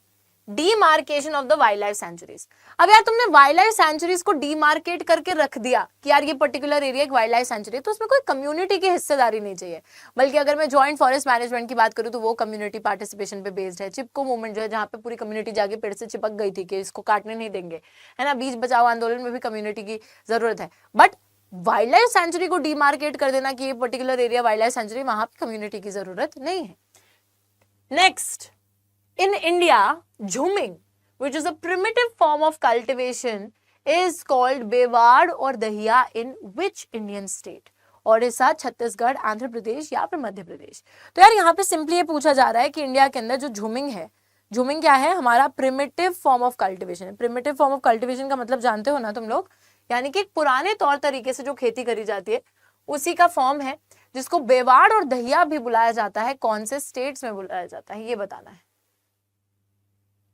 demarcation of the wild life sanctuaries. अब यार तुमने वाइल्ड लाइफ सेंचुरीज को डीमार्केट करके रख दिया कि यार ये पर्टिकुलर एरिया एक वाइल्ड लाइफ सेंचुरी है, तो उसमें कोई कम्युनिटी की हिस्सेदारी नहीं चाहिए। बल्कि अगर मैं जॉइंट फॉरेस्ट मैनेजमेंट की बात करूं तो वो कम्युनिटी पार्टिसिपेशन पे बेस्ड है। चिपको मूवमेंट जो है, जहां पे पूरी कम्युनिटी जाके पेड़ से चिपक गई थी कि इसको काटने नहीं देंगे, है ना। बीज बचाओ आंदोलन में भी कम्युनिटी की जरूरत है, बट वाइल्ड लाइफ सेंचुरी को डीमार्केट कर देना कि ये particular area wild life sanctuary, वहां पे कम्युनिटी की जरूरत नहीं है। Next, in India, jhuming, which is a primitive form of cultivation, is called बेवाड़ और Dahiya in which Indian state? Odisha, Chhattisgarh, Andhra Pradesh या फिर मध्य प्रदेश। तो यार यहाँ पे सिंपली ये पूछा जा रहा है कि इंडिया के अंदर जो झूमिंग है, झूमिंग क्या है? हमारा प्रिमिटिव फॉर्म ऑफ कल्टिवेशन है। प्रिमिटिव फॉर्म ऑफ कल्टिवेशन का मतलब जानते हो ना तुम लोग, यानी कि एक पुराने तौर तरीके से जो खेती करी जाती है उसी का फॉर्म है, जिसको बेवाड़ और दहिया भी बुलाया जाता है। कौन से स्टेट्स में बुलाया जाता है ये बताना है।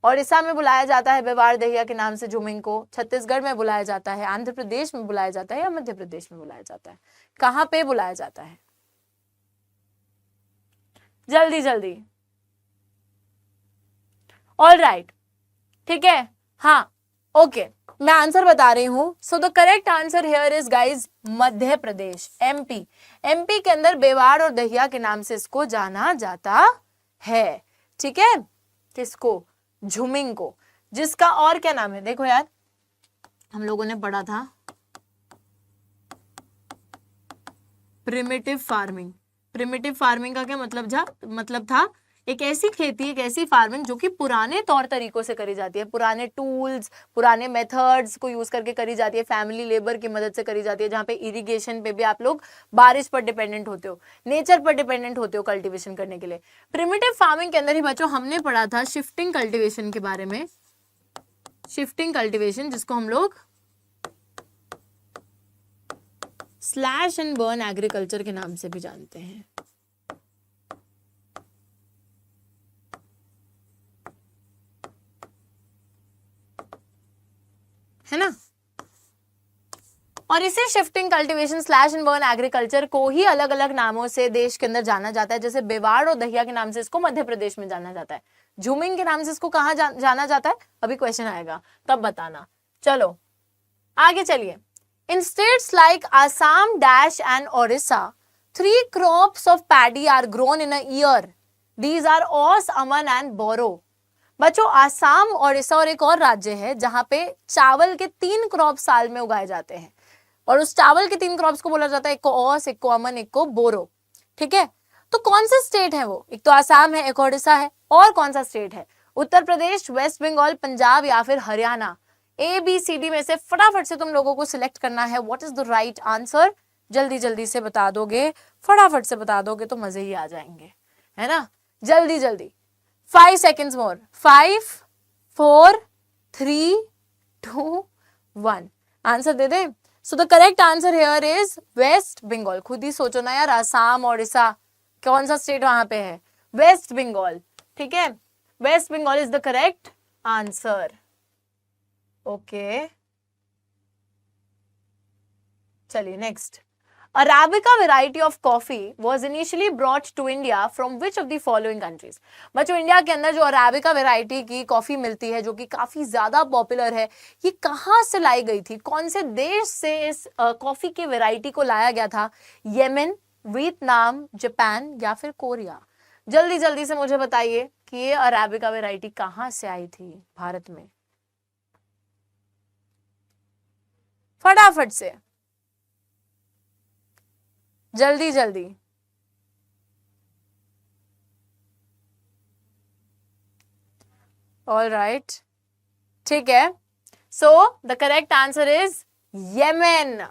ओडिशा में बुलाया जाता है बेवाड़ दहिया के नाम से झूमिंग को, छत्तीसगढ़ में बुलाया जाता है, आंध्र प्रदेश में बुलाया जाता है या मध्य प्रदेश में बुलाया जाता है? कहां पे बुलाया जाता है? जल्दी जल्दी। ऑल राइट, ठीक है, हाँ, ओके, मैं आंसर बता रही हूं। सो the correct answer here is guys Madhya Pradesh, MP के अंदर बेवाड़ और दहिया के नाम से इसको जाना जाता है। ठीक है, किसको? झूमिंग को, जिसका और क्या नाम है? देखो यार, हम लोगों ने पढ़ा था प्रिमिटिव फार्मिंग। प्रिमिटिव फार्मिंग का क्या मतलब था? एक ऐसी खेती, एक ऐसी फार्मिंग जो कि पुराने तौर तरीकों से करी जाती है, पुराने टूल्स, पुराने मेथड्स को यूज करके करी जाती है, फैमिली लेबर की मदद से करी जाती है, जहाँ पे इरिगेशन पे भी आप लोग बारिश पर डिपेंडेंट होते हो, नेचर पर डिपेंडेंट होते हो कल्टीवेशन करने के लिए। प्रिमिटिव फार्मिंग के अंदर ही बच्चों हमने पढ़ा था शिफ्टिंग कल्टीवेशन के बारे में, शिफ्टिंग कल्टीवेशन जिसको हम लोग स्लैश एंड बर्न एग्रीकल्चर के नाम से भी जानते हैं, है ना। और इसे shifting cultivation slash and burn agriculture को ही अलग अलग नामों से देश के अंदर जाना जाता है। जैसे बेवाड़ और दहिया के नाम से इसको मध्य प्रदेश में जाना जाता है, झूमिंग के नाम से इसको कहाँ जाना जाता है? अभी क्वेश्चन आएगा तब बताना। चलो आगे चलिए। In states like Assam dash and Odisha 3 crops of paddy are grown in a year. These are ओस, अमन एंड बोरो। बच्चों आसाम, ओडिशा और एक और राज्य है जहां पे चावल के 3 क्रॉप साल में उगाए जाते हैं, और उस चावल के 3 क्रॉप्स को बोला जाता है, एक को ओस, एक को अमन, एक को बोरो। ठीक है, तो कौन सा स्टेट है वो? एक तो आसाम है, एक ओडिशा है, और कौन सा स्टेट है? उत्तर प्रदेश, वेस्ट बंगाल, पंजाब या फिर हरियाणा? ABCD में से फटाफट से तुम लोगों को सिलेक्ट करना है। What is the right answer? जल्दी जल्दी से बता दोगे, फटाफट से बता दोगे तो मजे ही आ जाएंगे, है ना। जल्दी जल्दी, 5 seconds मोर, 5 4 3 2 1, आंसर दे दे। So the correct answer here is West Bengal. खुद ही सोचो ना यार, असम ओडिशा कौन सा स्टेट वहां पे है, वेस्ट बंगाल, ठीक है, West Bengal is the correct answer. Okay, चलिए next. Arabica variety of coffee was initially brought to India from which of the following countries? बच्चों, इंडिया के अंदर जो अराबिका वैरायटी की कॉफी मिलती है जो कि काफी ज्यादा पॉपुलर है, ये कहाँ से लाई गई थी, कौन से देश से इस कॉफी की वैरायटी को लाया गया था? येमेन, वियतनाम, जापान या फिर कोरिया? जल्दी जल्दी से मुझे बताइए कि ये अराबिका वैरायटी कहाँ से आई थी भारत में, फटाफट से, जल्दी जल्दी। ऑल राइट, ठीक है। So the correct answer is Yemen.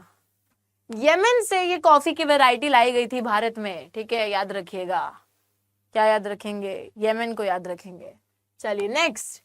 Yemen से ये कॉफी की वैरायटी लाई गई थी भारत में, ठीक है, याद रखिएगा। क्या याद रखेंगे? येमेन को याद रखेंगे। चलिए next.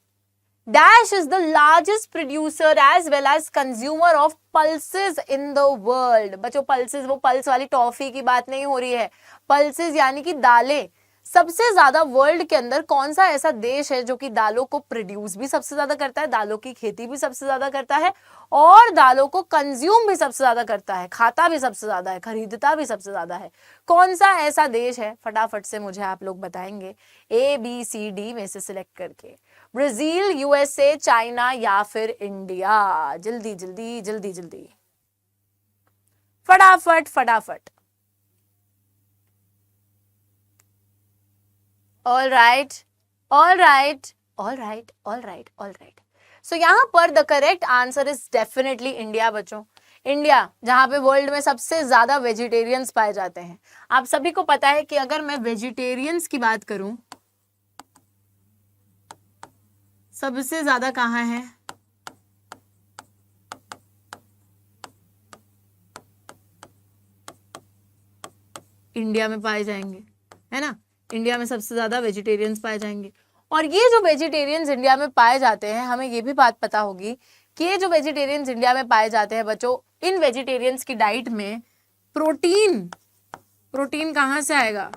Dash is the largest producer as well as consumer of pulses in the world। बच्चों, पल्सेस वो पल्स वाली टॉफी की बात नहीं हो रही है, पल्सेस यानी कि दालें। सबसे ज्यादा वर्ल्ड के अंदर कौन सा ऐसा देश है जो कि दालों को प्रोड्यूस भी सबसे ज्यादा करता है, दालों की खेती भी सबसे ज्यादा करता है और दालों को कंज्यूम भी सबसे ज्यादा करता है, खाता भी सबसे ज्यादा है, खरीदता भी सबसे ज्यादा है? कौन सा ऐसा देश है? फटाफट से मुझे आप लोग बताएंगे ABCD में से सिलेक्ट करके। ब्राजील, USA, चाइना या फिर इंडिया? जल्दी जल्दी जल्दी जल्दी, फटाफट फटाफट। All right all right all right all right all right. So यहां पर the correct answer is definitely India. बच्चों, इंडिया जहां पे वर्ल्ड में सबसे ज्यादा वेजिटेरियंस पाए जाते हैं। आप सभी को पता है कि अगर मैं वेजिटेरियंस की बात करूं, सबसे ज्यादा कहां है? इंडिया में पाए जाएंगे, है ना। इंडिया में सबसे ज्यादा वेजिटेरियंस पाए जाएंगे। और ये जो वेजिटेरियंस इंडिया में पाए जाते हैं, हमें ये भी बात पता होगी कि ये जो वेजिटेरियंस इंडिया में पाए जाते हैं बच्चों, इन वेजिटेरियंस की डाइट में प्रोटीन कहां से आएगा?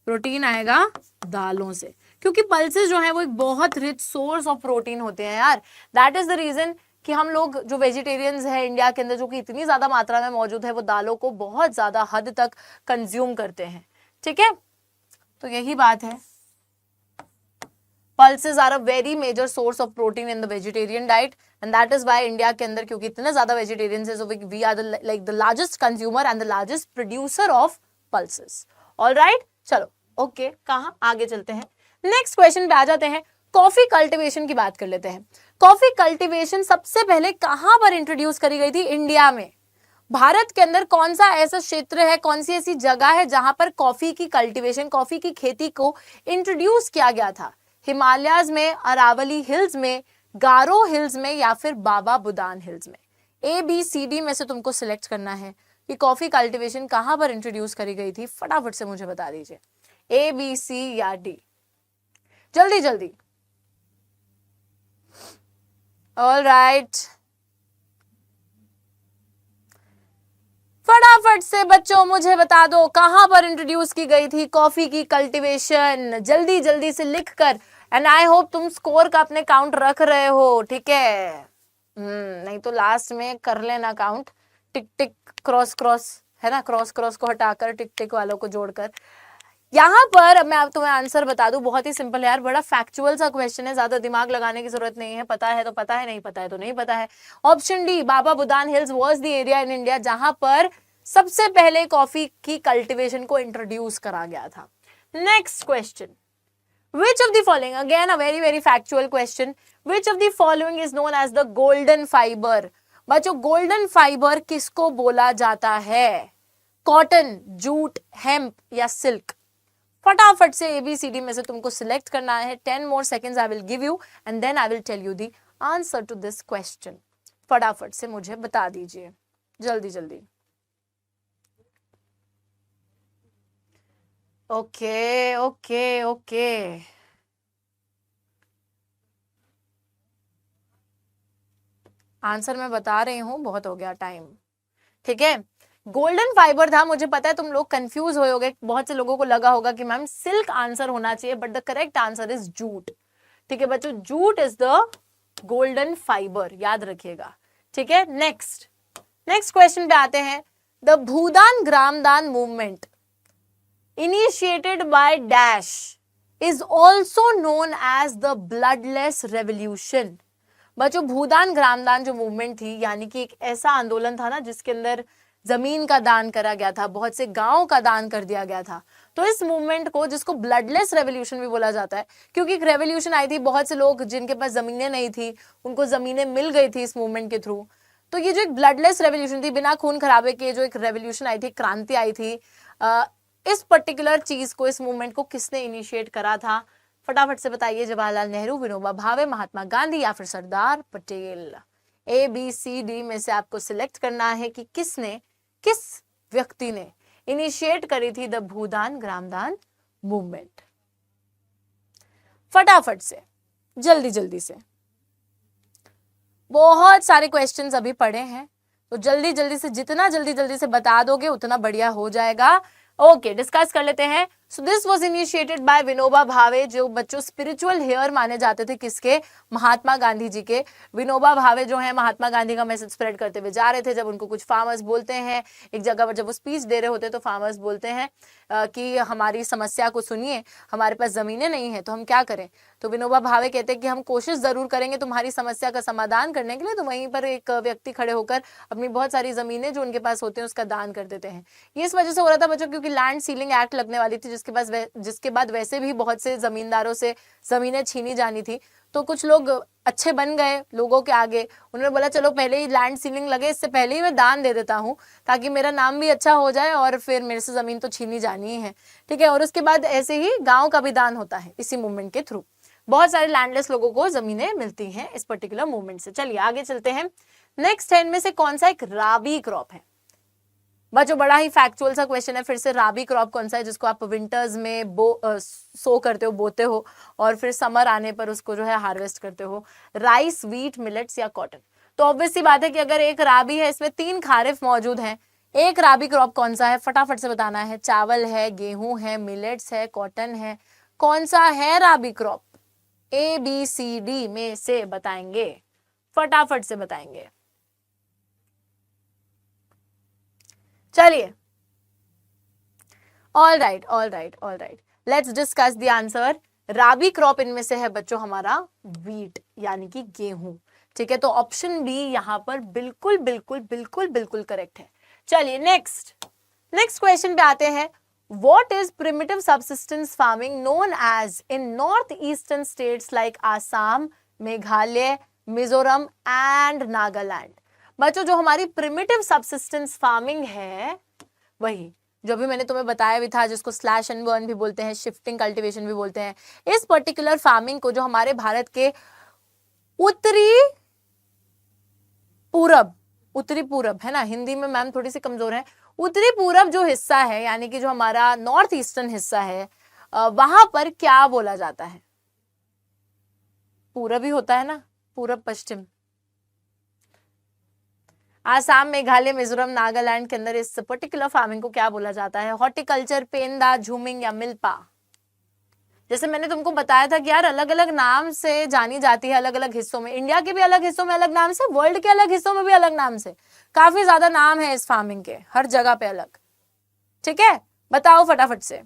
प्रोटीन आएगा दालों से, क्योंकि पल्सेस जो है वो एक बहुत रिच सोर्स ऑफ प्रोटीन होते हैं यार। दैट इज द रीजन कि हम लोग जो वेजिटेरियंस है इंडिया के अंदर, जो कि इतनी ज्यादा मात्रा में मौजूद है, वो दालों को बहुत ज्यादा हद तक कंज्यूम करते हैं, ठीक है। तो यही बात है, pulses are a very major source of protein in the vegetarian diet and that is why India के अंदर, क्योंकि इतने ज्यादा वेजिटेरियंस है, so we are the largest consumer and the largest producer of pulses। all right, चलो okay, कहाँ आगे चलते हैं, नेक्स्ट क्वेश्चन पे आ जाते हैं। कॉफी कल्टीवेशन की बात कर लेते हैं। कॉफी कल्टीवेशन सबसे पहले कहां पर इंट्रोड्यूस करी गई थी? इंडिया में। भारत के अंदर कौन सा ऐसा क्षेत्र है, कौन सी ऐसी जगह है जहां पर कॉफी की कल्टीवेशन, कॉफी की खेती को इंट्रोड्यूस किया गया था? हिमालयाज में, अरावली हिल्स में, गारो हिल्स में या फिर बाबा बुदान हिल्स में? ABCD में से तुमको सिलेक्ट करना है कि कॉफी कल्टीवेशन कहां पर इंट्रोड्यूस करी गई थी। फटाफट से मुझे बता दीजिए, ABC या D, जल्दी जल्दी। ऑल राइट, फटाफट से बच्चों मुझे बता दो कहां पर इंट्रोड्यूस की गई थी कॉफी की कल्टीवेशन, जल्दी जल्दी से लिखकर। एंड आई होप तुम स्कोर का अपने काउंट रख रहे हो, ठीक है। नहीं तो लास्ट में कर लेना काउंट, टिक टिक क्रॉस क्रॉस, है ना, क्रॉस क्रॉस को हटाकर टिक टिक वालों को जोड़कर। यहाँ पर मैं अब तुम्हें आंसर बता दूं, बहुत ही सिंपल है यार, बड़ा फैक्चुअल सा क्वेश्चन है, ज्यादा दिमाग लगाने की जरूरत नहीं है। पता है तो पता है, नहीं पता है तो नहीं पता है। Option D, Baba Budan hills was the area in India जहां पर सबसे पहले कॉफी की कल्टीवेशन को इंट्रोड्यूस करा गया था। Next question, which of the following, again a very very factual question, which of the following is known as the golden fiber? बच्चों, गोल्डन फाइबर किसको बोला जाता है? कॉटन, जूट, हेम्प या सिल्क? फटाफट से ABCD में से तुमको सिलेक्ट करना है। 10 more seconds I will give you and then I will tell you the answer to this question। फटाफट से मुझे बता दीजिए, जल्दी जल्दी। ओके ओके ओके, आंसर मैं बता रही हूं, बहुत हो गया टाइम। ठीक है, गोल्डन फाइबर था। मुझे पता है तुम लोग कंफ्यूज होगे, बहुत से लोगों को लगा होगा कि मैम सिल्क आंसर होना चाहिए, but the correct answer is jute. ठीक है बच्चों, jute is the golden fibre, याद रखिएगा। ठीक है, नेक्स्ट क्वेश्चन पे आते हैं। The Bhoodan Gramdan movement initiated by dash is also known as the bloodless revolution. बच्चों भूदान ग्रामदान जो मूवमेंट थी, यानी कि एक ऐसा आंदोलन था ना जिसके अंदर जमीन का दान करा गया था, बहुत से गांव का दान कर दिया गया था। तो इस मूवमेंट को, जिसको ब्लडलेस रेवोल्यूशन भी बोला जाता है, क्योंकि एक रेवोल्यूशन आई थी, बहुत से लोग जिनके पास जमीनें नहीं थी उनको जमीनें मिल गई थी इस मूवमेंट के थ्रू। तो ये जो एक ब्लडलेस रेवोल्यूशन थी, बिना खून खराबे के जो एक रेवोल्यूशन आई थी, क्रांति आई थी, इस पर्टिकुलर चीज को, इस मूवमेंट को किसने इनिशिएट करा था? फटाफट से बताइए। जवाहरलाल नेहरू, विनोबा भावे, महात्मा गांधी या फिर सरदार पटेल? ABCD में से आपको सिलेक्ट करना है कि किसने, किस व्यक्ति ने इनिशिएट करी थी द भूदान ग्रामदान मूवमेंट। फटाफट से, जल्दी जल्दी से, बहुत सारे क्वेश्चंस अभी पड़े हैं, तो जल्दी जल्दी से, जितना जल्दी से बता दोगे उतना बढ़िया हो जाएगा। ओके, डिस्कस कर लेते हैं। So this was initiated by Vinoba Bhave, जो बच्चों स्पिरिचुअल हेयर माने जाते थे, किसके? महात्मा गांधी जी के। विनोबा भावे जो है महात्मा गांधी का मैसेज स्प्रेड करते हुए जा रहे थे। जब उनको कुछ फार्मर्स बोलते हैं एक जगह पर, जब वो स्पीच दे रहे होते तो फार्मर्स बोलते हैं कि हमारी समस्या को सुनिए, हमारे पास जमीनें नहीं है तो हम क्या करें? तो विनोबा भावे कहते हैं कि हम कोशिश जरूर करेंगे तुम्हारी समस्या का समाधान करने के लिए। तो वहीं पर एक व्यक्ति खड़े होकर अपनी बहुत सारी जमीनें जो उनके पास होते हैं उसका दान कर देते हैं। ये इस वजह से हो रहा था बच्चों, क्योंकि लैंड सीलिंग एक्ट लगने वाली थी, जिसके बाद वैसे भी बहुत से जमींदारों से जमीनें छीनी जानी थी। तो कुछ लोग अच्छे बन गए लोगों के आगे, उन्होंने बोला चलो पहले ही लैंड सीलिंग लगे, इससे पहले ही मैं दान दे देता हूँ ताकि मेरा नाम भी अच्छा हो जाए और फिर मेरे से जमीन तो छीनी जानी ही है। ठीक है, और उसके बाद ऐसे ही गांव का भी दान होता है इसी मूवमेंट के थ्रू। बहुत सारे लैंडलेस लोगों को जमीनें मिलती हैं इस पर्टिकुलर मूवमेंट से। चलिए आगे चलते हैं। नेक्स्ट 10 में से कौन सा एक राबी क्रॉप है? बच्चों बड़ा ही फैक्चुअल सा क्वेश्चन है फिर से। राबी क्रॉप कौन सा है जिसको आप विंटर्स में सो करते हो, बोते हो, और फिर समर आने पर उसको जो है हार्वेस्ट करते हो? राइस, व्हीट, मिलेट्स या कॉटन? तो ऑब्वियस सी बात है कि अगर एक राबी है, इसमें 3 खारिफ मौजूद हैं, एक राबी क्रॉप कौन सा है? फटाफट से बताना है। चावल है, गेहूं है, मिलेट्स है, कॉटन है, कौन सा है राबी क्रॉप? ABCD में से बताएंगे, फटाफट से बताएंगे। चलिए, all right, let's discuss the answer. Rabi crop इनमें से है बच्चों हमारा व्हीट, यानी कि गेहूं। ठीक है, तो ऑप्शन बी यहां पर बिल्कुल बिल्कुल बिल्कुल बिल्कुल करेक्ट है। चलिए नेक्स्ट क्वेश्चन पे आते हैं। What is primitive subsistence farming known as in northeastern states like Assam, Meghalaya, Mizoram and Nagaland? बच्चों जो हमारी प्रिमिटिव सबसिस्टेंस फार्मिंग है, वही जो भी मैंने तुम्हें बताया भी था, जिसको स्लैश एंड बर्न भी बोलते हैं, शिफ्टिंग कल्टीवेशन भी बोलते हैं, इस पर्टिकुलर फार्मिंग को जो हमारे भारत के उत्तरी पूरब है ना, हिंदी में मैम थोड़ी सी कमजोर है, उत्तरी पूरब जो हिस्सा है, यानी कि जो हमारा नॉर्थ ईस्टर्न हिस्सा है, वहां पर क्या बोला जाता है? पूरब ही होता है ना, पूरब पश्चिम। आसाम, मेघालय, मिजोरम, नागालैंड के अंदर इस पर्टिकुलर फार्मिंग को क्या बोला जाता है? हॉर्टिकल्चर, पेंदा, झूमिंग या मिल्पा? जैसे मैंने तुमको बताया था कि यार अलग अलग नाम से जानी जाती है, अलग अलग हिस्सों में, इंडिया के भी अलग हिस्सों में अलग नाम से, वर्ल्ड के अलग हिस्सों में भी अलग नाम से, काफी ज्यादा नाम है इस फार्मिंग के, हर जगह पे अलग। ठीक है, बताओ फटाफट से।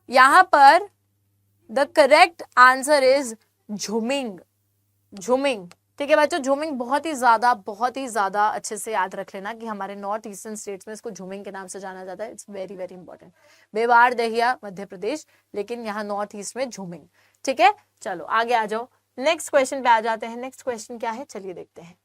यहां पर द करेक्ट आंसर इज झूमिंग। ठीक है बच्चों, झूमिंग बहुत ही ज्यादा अच्छे से याद रख लेना कि हमारे नॉर्थ ईस्टर्न स्टेट्स में इसको झूमिंग के नाम से जाना जाता है। It's very very important. Mewar, दहिया मध्य प्रदेश, लेकिन यहाँ नॉर्थ ईस्ट में झूमिंग। ठीक है, चलो आगे आ जाओ, नेक्स्ट क्वेश्चन पे आ जाते हैं। नेक्स्ट क्वेश्चन क्या है, चलिए देखते हैं।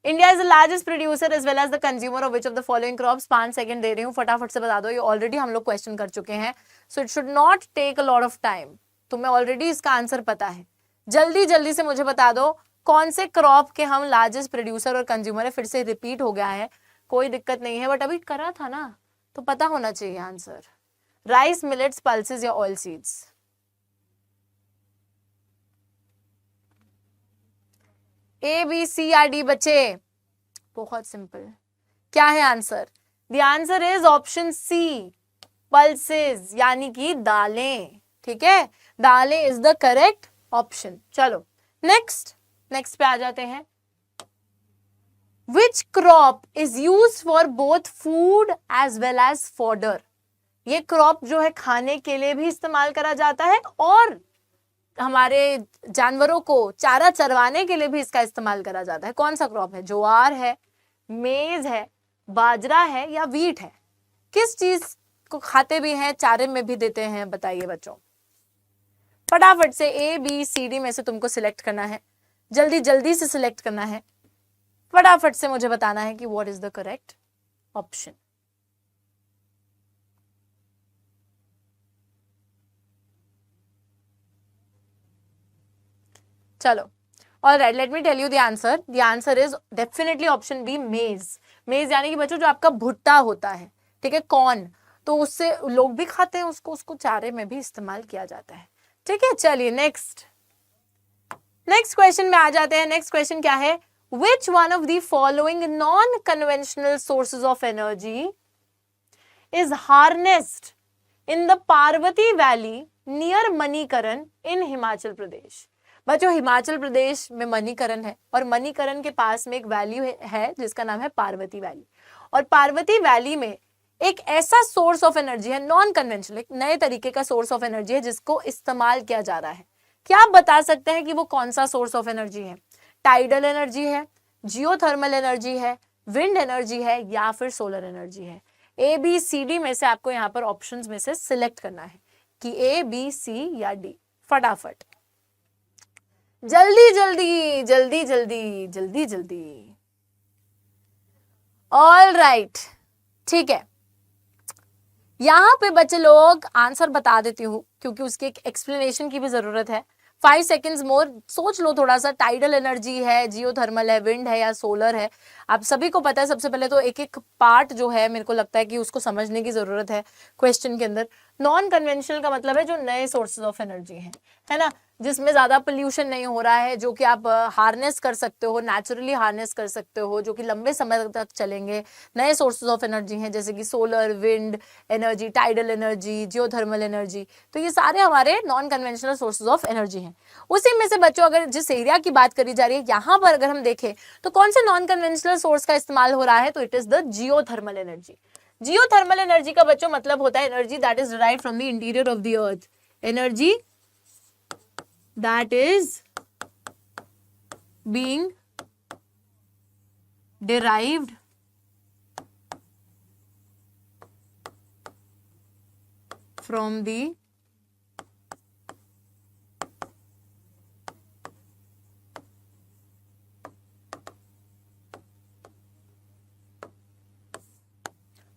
India is the largest producer as well as the consumer of which of the following crops? 5 second दे रही हूँ, फटाफट से बता दो। ये ऑलरेडी हम लोग क्वेश्चन कर चुके हैं, so it should not take a lot of time. तुम्हें ऑलरेडी इसका आंसर पता है, जल्दी से मुझे बता दो कौन से क्रॉप के हम लार्जेस्ट प्रोड्यूसर और कंज्यूमर है। फिर से रिपीट हो गया है, कोई दिक्कत नहीं है, बट अभी करा था ना, तो पता होना चाहिए आंसर। राइस, मिलेट्स, पल्सेस या oil seeds? A, B, C या डी बच्चे? बहुत सिंपल। क्या है answer? The answer is option C, pulses, यानी कि दालें। ठीक है, दालें इज द करेक्ट ऑप्शन। चलो नेक्स्ट पे आ जाते हैं। Which crop is use for both food as well as fodder? ये क्रॉप जो है खाने के लिए भी इस्तेमाल करा जाता है और हमारे जानवरों को चारा चरवाने के लिए भी इसका इस्तेमाल करा जाता है। कौन सा क्रॉप है? ज्वार है, मेज है, बाजरा है या वीट है? किस चीज को खाते भी हैं, चारे में भी देते हैं? बताइए बच्चों, फटाफट से ए, बी, सी, डी में से तुमको सिलेक्ट करना है। जल्दी जल्दी से सिलेक्ट करना है। फटाफट से मुझे बताना है कि what is the correct option. चलो, alright, let me tell you the answer. The answer is definitely option B, maize. Maize यानी कि बच्चों जो आपका भुट्टा होता है, ठीक है, कॉर्न, तो उससे लोग भी खाते हैं उसको चारे में भी इस्तेमाल किया जाता है। ठीक है, चलिए नेक्स्ट क्वेश्चन में आ जाते हैं। नेक्स्ट क्वेश्चन क्या है? Which one of the following non-conventional sources of energy is harnessed in the Parvati Valley near Manikaran in Himachal Pradesh? बच्चों, हिमाचल प्रदेश में मणिकरण है और मणिकरण के पास में एक वैली है जिसका नाम है पार्वती वैली। और पार्वती वैली में एक ऐसा सोर्स ऑफ एनर्जी है, नॉन कन्वेंशनल, एक नए तरीके का सोर्स ऑफ एनर्जी है जिसको इस्तेमाल किया जा रहा है। क्या आप बता सकते हैं कि वो कौन सा सोर्स ऑफ एनर्जी है? टाइडल एनर्जी है, जियोथर्मल एनर्जी है, विंड एनर्जी है या फिर सोलर एनर्जी है? ए, बी, सी, डी में से आपको यहाँ पर ऑप्शंस में से सिलेक्ट करना है कि ए, बी, सी या डी। फटाफट, जल्दी जल्दी जल्दी जल्दी जल्दी जल्दी। ऑल राइट, ठीक है, यहां पे बच्चे लोग आंसर बता देती हूँ क्योंकि उसकी एक एक्सप्लेनेशन की भी जरूरत है। 5 सेकेंड्स मोर, सोच लो थोड़ा सा। टाइडल एनर्जी है, जियोथर्मल है, विंड है या सोलर है? आप सभी को पता है। सबसे पहले तो एक एक पार्ट जो है मेरे को लगता है कि उसको समझने की जरूरत है क्वेश्चन के अंदर। नॉन कन्वेंशनल का मतलब है जो नए सोर्सेज ऑफ एनर्जी है ना, जिसमें ज्यादा पोल्यूशन नहीं हो रहा है, जो कि आप हार्नेस कर सकते हो, नेचुरली हार्नेस कर सकते हो, जो कि लंबे समय तक चलेंगे। नए सोर्सेज ऑफ एनर्जी हैं जैसे कि solar, wind energy, tidal energy, geothermal energy. तो ये सारे हमारे non conventional sources of energy हैं। उसी में से बच्चों अगर जिस एरिया की बात करी जा रही है, यहाँ पर अगर हम देखें तो कौन से नॉन कन्वेंशनल सोर्स का इस्तेमाल हो रहा है? तो it is the geothermal energy. Geothermal energy का बच्चों मतलब होता है energy that is derived from the interior of the earth. Energy that is being derived from the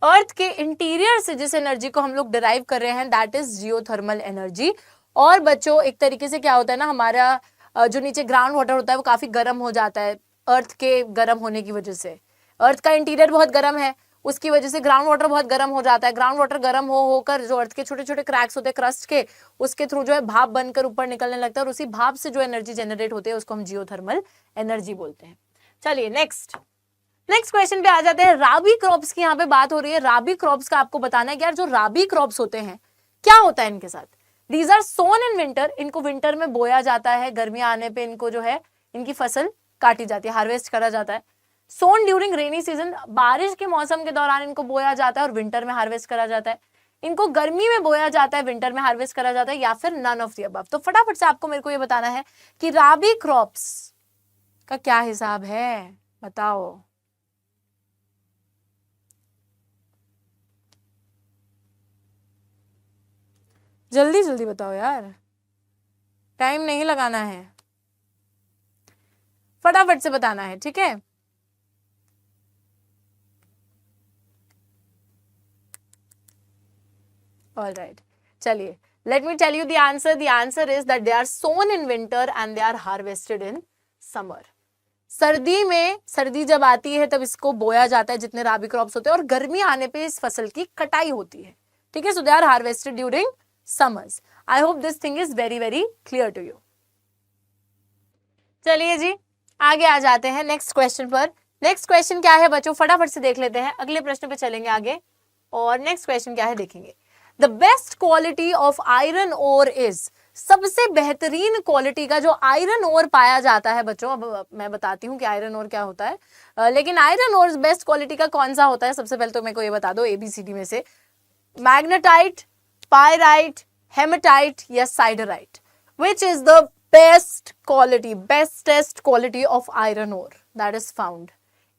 अर्थ के इंटीरियर से जिस एनर्जी को हम लोग डिराइव कर रहे हैं दैट इज जियोथर्मल एनर्जी। और बच्चों एक तरीके से क्या होता है ना, हमारा जो नीचे ग्राउंड वाटर होता है वो काफी गर्म हो जाता है अर्थ के गर्म होने की वजह से। अर्थ का इंटीरियर बहुत गर्म है, उसकी वजह से ग्राउंड वाटर बहुत गर्म हो जाता है। ग्राउंड वाटर गर्म होकर जो अर्थ के छोटे छोटे क्रैक्स होते हैं क्रस्ट के, उसके थ्रू जो है भाप बनकर ऊपर निकलने लगता है और उसी भाप से जो एनर्जी जनरेट होती है उसको हम जियोथर्मल एनर्जी बोलते हैं। चलिए नेक्स्ट क्वेश्चन पे आ जाते हैं। राबी क्रॉप्स की यहाँ पे बात हो रही है। राबी क्रॉप्स का आपको बताना है कि यार जो राबी क्रॉप्स होते हैं क्या होता है इनके साथ? These are sown in winter, इनको विंटर में बोया जाता है। गर्मियां आने पे इनको जो है इनकी फसल काटी जाती है, हार्वेस्ट करा जाता है। सोन ड्यूरिंग रेनी सीजन, बारिश के मौसम के दौरान इनको बोया जाता है और विंटर में हार्वेस्ट करा जाता है। इनको गर्मी में बोया जाता है, विंटर में हार्वेस्ट करा जाता है, या फिर नन ऑफ द अबव। तो फटाफट से आपको मेरे को ये बताना है कि राबी क्रॉप्स का क्या हिसाब है, बताओ। जल्दी जल्दी बताओ यार, टाइम नहीं लगाना है, फटाफट से बताना है, ठीक है। ऑल राइट, चलिए let me tell you the answer. The answer is that they are sown in winter and they are harvested in summer. सर्दी में, सर्दी जब आती है तब इसको बोया जाता है जितने राबी क्रॉप्स होते हैं, और गर्मी आने पे इस फसल की कटाई होती है, ठीक है। So they are harvested during summers. I hope this thing is very very clear to you. चलिए जी आगे आ जाते हैं नेक्स्ट क्वेश्चन पर। नेक्स्ट क्वेश्चन क्या है बच्चों, फटाफट से देख लेते हैं, अगले प्रश्न पे चलेंगे आगे। और नेक्स्ट क्वेश्चन क्या है देखेंगे। The best quality of iron ore is, सबसे बेहतरीन क्वालिटी का जो आयरन ओर पाया जाता है बच्चों, अब मैं बताती हूँ कि आयरन ओर क्या होता है, लेकिन आयरन ओर बेस्ट क्वालिटी का कौन सा होता है, सबसे पहले तो मेरे को ये बता दो ABCD में से, मैग्नेटाइट, पायराइट, हेमेटाइट या siderite, which is the best quality, bestest quality of iron ore that is found,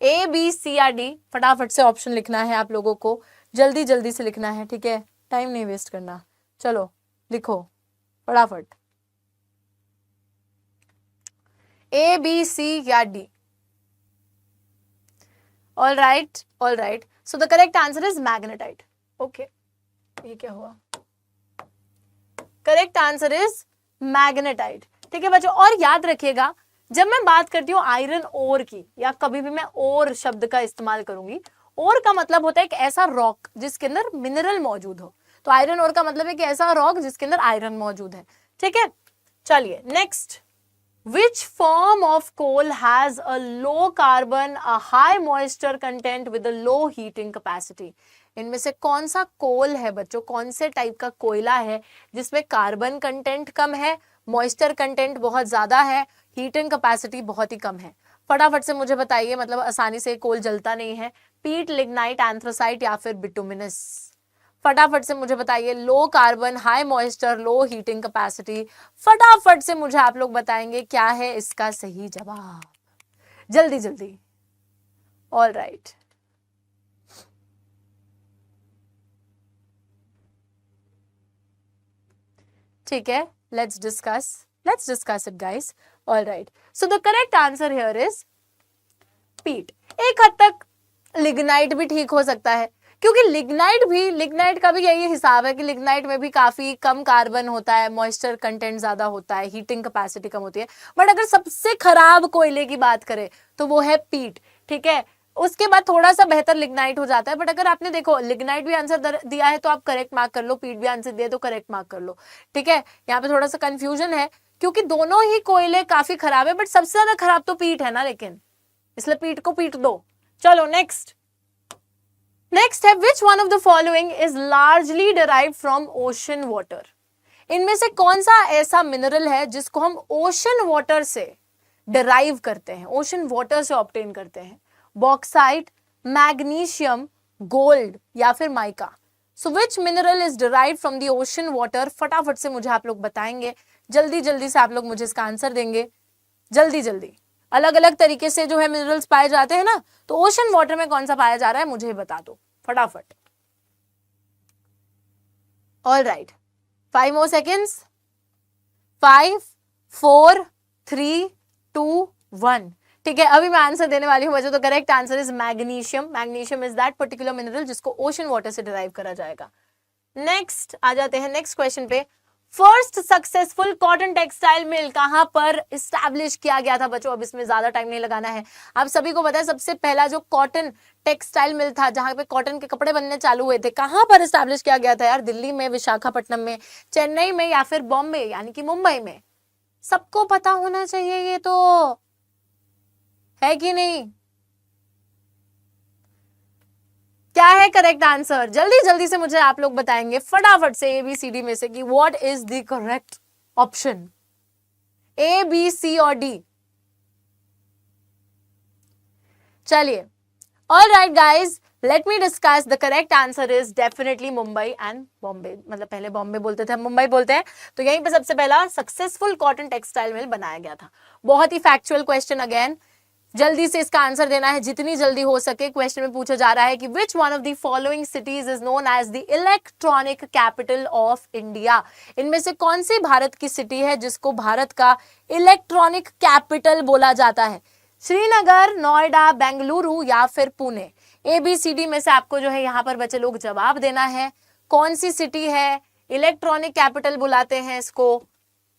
A, B, C या D। फटाफट से ऑप्शन लिखना है आप लोगों को, जल्दी जल्दी से लिखना है, ठीक है, टाइम नहीं वेस्ट करना। चलो लिखो फटाफट, A, B, C या D। All right, all right, so the correct answer is magnetite. Okay, ये क्या हुआ, करेक्ट आंसर इज मैग्नेटाइट, ठीक है बच्चों। और याद रखिएगा जब मैं बात करती हूँ आयरन ओर की, या कभी भी मैं ओर शब्द का इस्तेमाल करूंगी, ओर का मतलब होता है एक ऐसा रॉक जिसके अंदर मिनरल मौजूद हो, तो आयरन ओर का मतलब है कि ऐसा रॉक जिसके अंदर आयरन मौजूद है, ठीक है। चलिए next, which form of coal has a low carbon, a high moisture content with a low heating capacity. इनमें से कौन सा कोल है बच्चों, कौन से टाइप का कोयला है जिसमें कार्बन कंटेंट कम है, मॉइस्चर कंटेंट बहुत ज्यादा है, हीटिंग कैपेसिटी बहुत ही कम है। फटाफट से मुझे बताइए, मतलब आसानी से कोल जलता नहीं है, पीट, लिग्नाइट, एंथ्रासाइट या फिर बिटुमिनस। फटाफट से मुझे बताइए, लो कार्बन, हाई मॉइस्चर, लो हीटिंग कैपेसिटी, फटाफट से मुझे आप लोग बताएंगे क्या है इसका सही जवाब, जल्दी जल्दी। ऑल राइट, ठीक है, let's discuss it guys. All right, so the correct answer here is पीट। एक हद तक लिग्नाइट भी ठीक हो सकता है, क्योंकि लिग्नाइट का भी यही हिसाब है कि लिग्नाइट में भी काफी कम कार्बन होता है, मॉइस्चर कंटेंट ज्यादा होता है, हीटिंग कैपेसिटी कम होती है। बट अगर सबसे खराब कोयले की बात करें तो वो है पीट, ठीक है। उसके बाद थोड़ा सा बेहतर लिग्नाइट हो जाता है, बट अगर आपने देखो लिग्नाइट भी आंसर दिया है तो आप करेक्ट मार्क कर लो, पीट भी आंसर दिया तो करेक्ट मार्क कर लो, ठीक है। यहाँ पे थोड़ा सा कंफ्यूजन है क्योंकि दोनों ही कोयले काफी खराब है, बट सबसे ज्यादा खराब तो पीट है ना, लेकिन इसलिए पीट को पीट दो। चलो नेक्स्ट है, विच one of the following is largely derived from ocean water. इनमें से कौन सा ऐसा मिनरल है जिसको हम ओशन वाटर से डिराइव करते हैं, ओशन वाटर से ऑब्टेन करते हैं, बॉक्साइट, मैग्नीशियम, गोल्ड या फिर mica. So which mineral is derived from the ocean water, फटाफट से मुझे आप लोग बताएंगे, जल्दी जल्दी से आप लोग मुझे इसका आंसर देंगे, जल्दी जल्दी। अलग अलग तरीके से जो है मिनरल्स पाए जाते हैं ना, तो ओशन वाटर में कौन सा पाया जा रहा है मुझे बता दो फटाफट। ऑल राइट, 5 more seconds, 5 4 3 2 1, ठीक है। अभी मैं आंसर देने वाली हूं बच्चों, तो correct answer is magnesium. Magnesium is that particular mineral जिसको ओशन वाटर से डिराइव करा जाएगा। नेक्स्ट आ जाते हैं नेक्स्ट क्वेश्चन पे। First successful cotton textile mill कहां पर इस्टेब्लिश किया गया था बच्चों, अब इसमें ज्यादा टाइम नहीं लगाना है। आप सभी को पता है सबसे पहला जो कॉटन टेक्सटाइल मिल था जहां पे कॉटन के कपड़े बनने चालू हुए थे, कहां पर इस्टेब्लिश किया गया था यार, दिल्ली में, विशाखापट्टनम में, चेन्नई में या फिर बॉम्बे यानी कि मुंबई में। सबको पता होना चाहिए ये तो, है कि नहीं। क्या है करेक्ट आंसर, जल्दी जल्दी से मुझे आप लोग बताएंगे फटाफट से ABCD में से कि what is the correct option, A, B, C और D। चलिए, all right guys, let me discuss. The correct answer is definitely Mumbai and Bombay, मतलब पहले बॉम्बे बोलते थे, हम मुंबई बोलते हैं। तो यहीं पे सबसे पहला सक्सेसफुल कॉटन टेक्सटाइल मिल बनाया गया था। बहुत ही फैक्चुअल क्वेश्चन, अगेन जल्दी से इसका आंसर देना है जितनी जल्दी हो सके। क्वेश्चन में पूछा जा रहा है कि which one of the following cities is known as the electronic capital of India. इनमें से कौन सी भारत की सिटी है जिसको भारत का इलेक्ट्रॉनिक कैपिटल बोला जाता है, श्रीनगर, नोएडा, बेंगलुरु या फिर पुणे। ABCD में से आपको जो है यहाँ पर बच्चे लोग जवाब देना है, कौन सी सिटी है, इलेक्ट्रॉनिक कैपिटल बुलाते हैं इसको,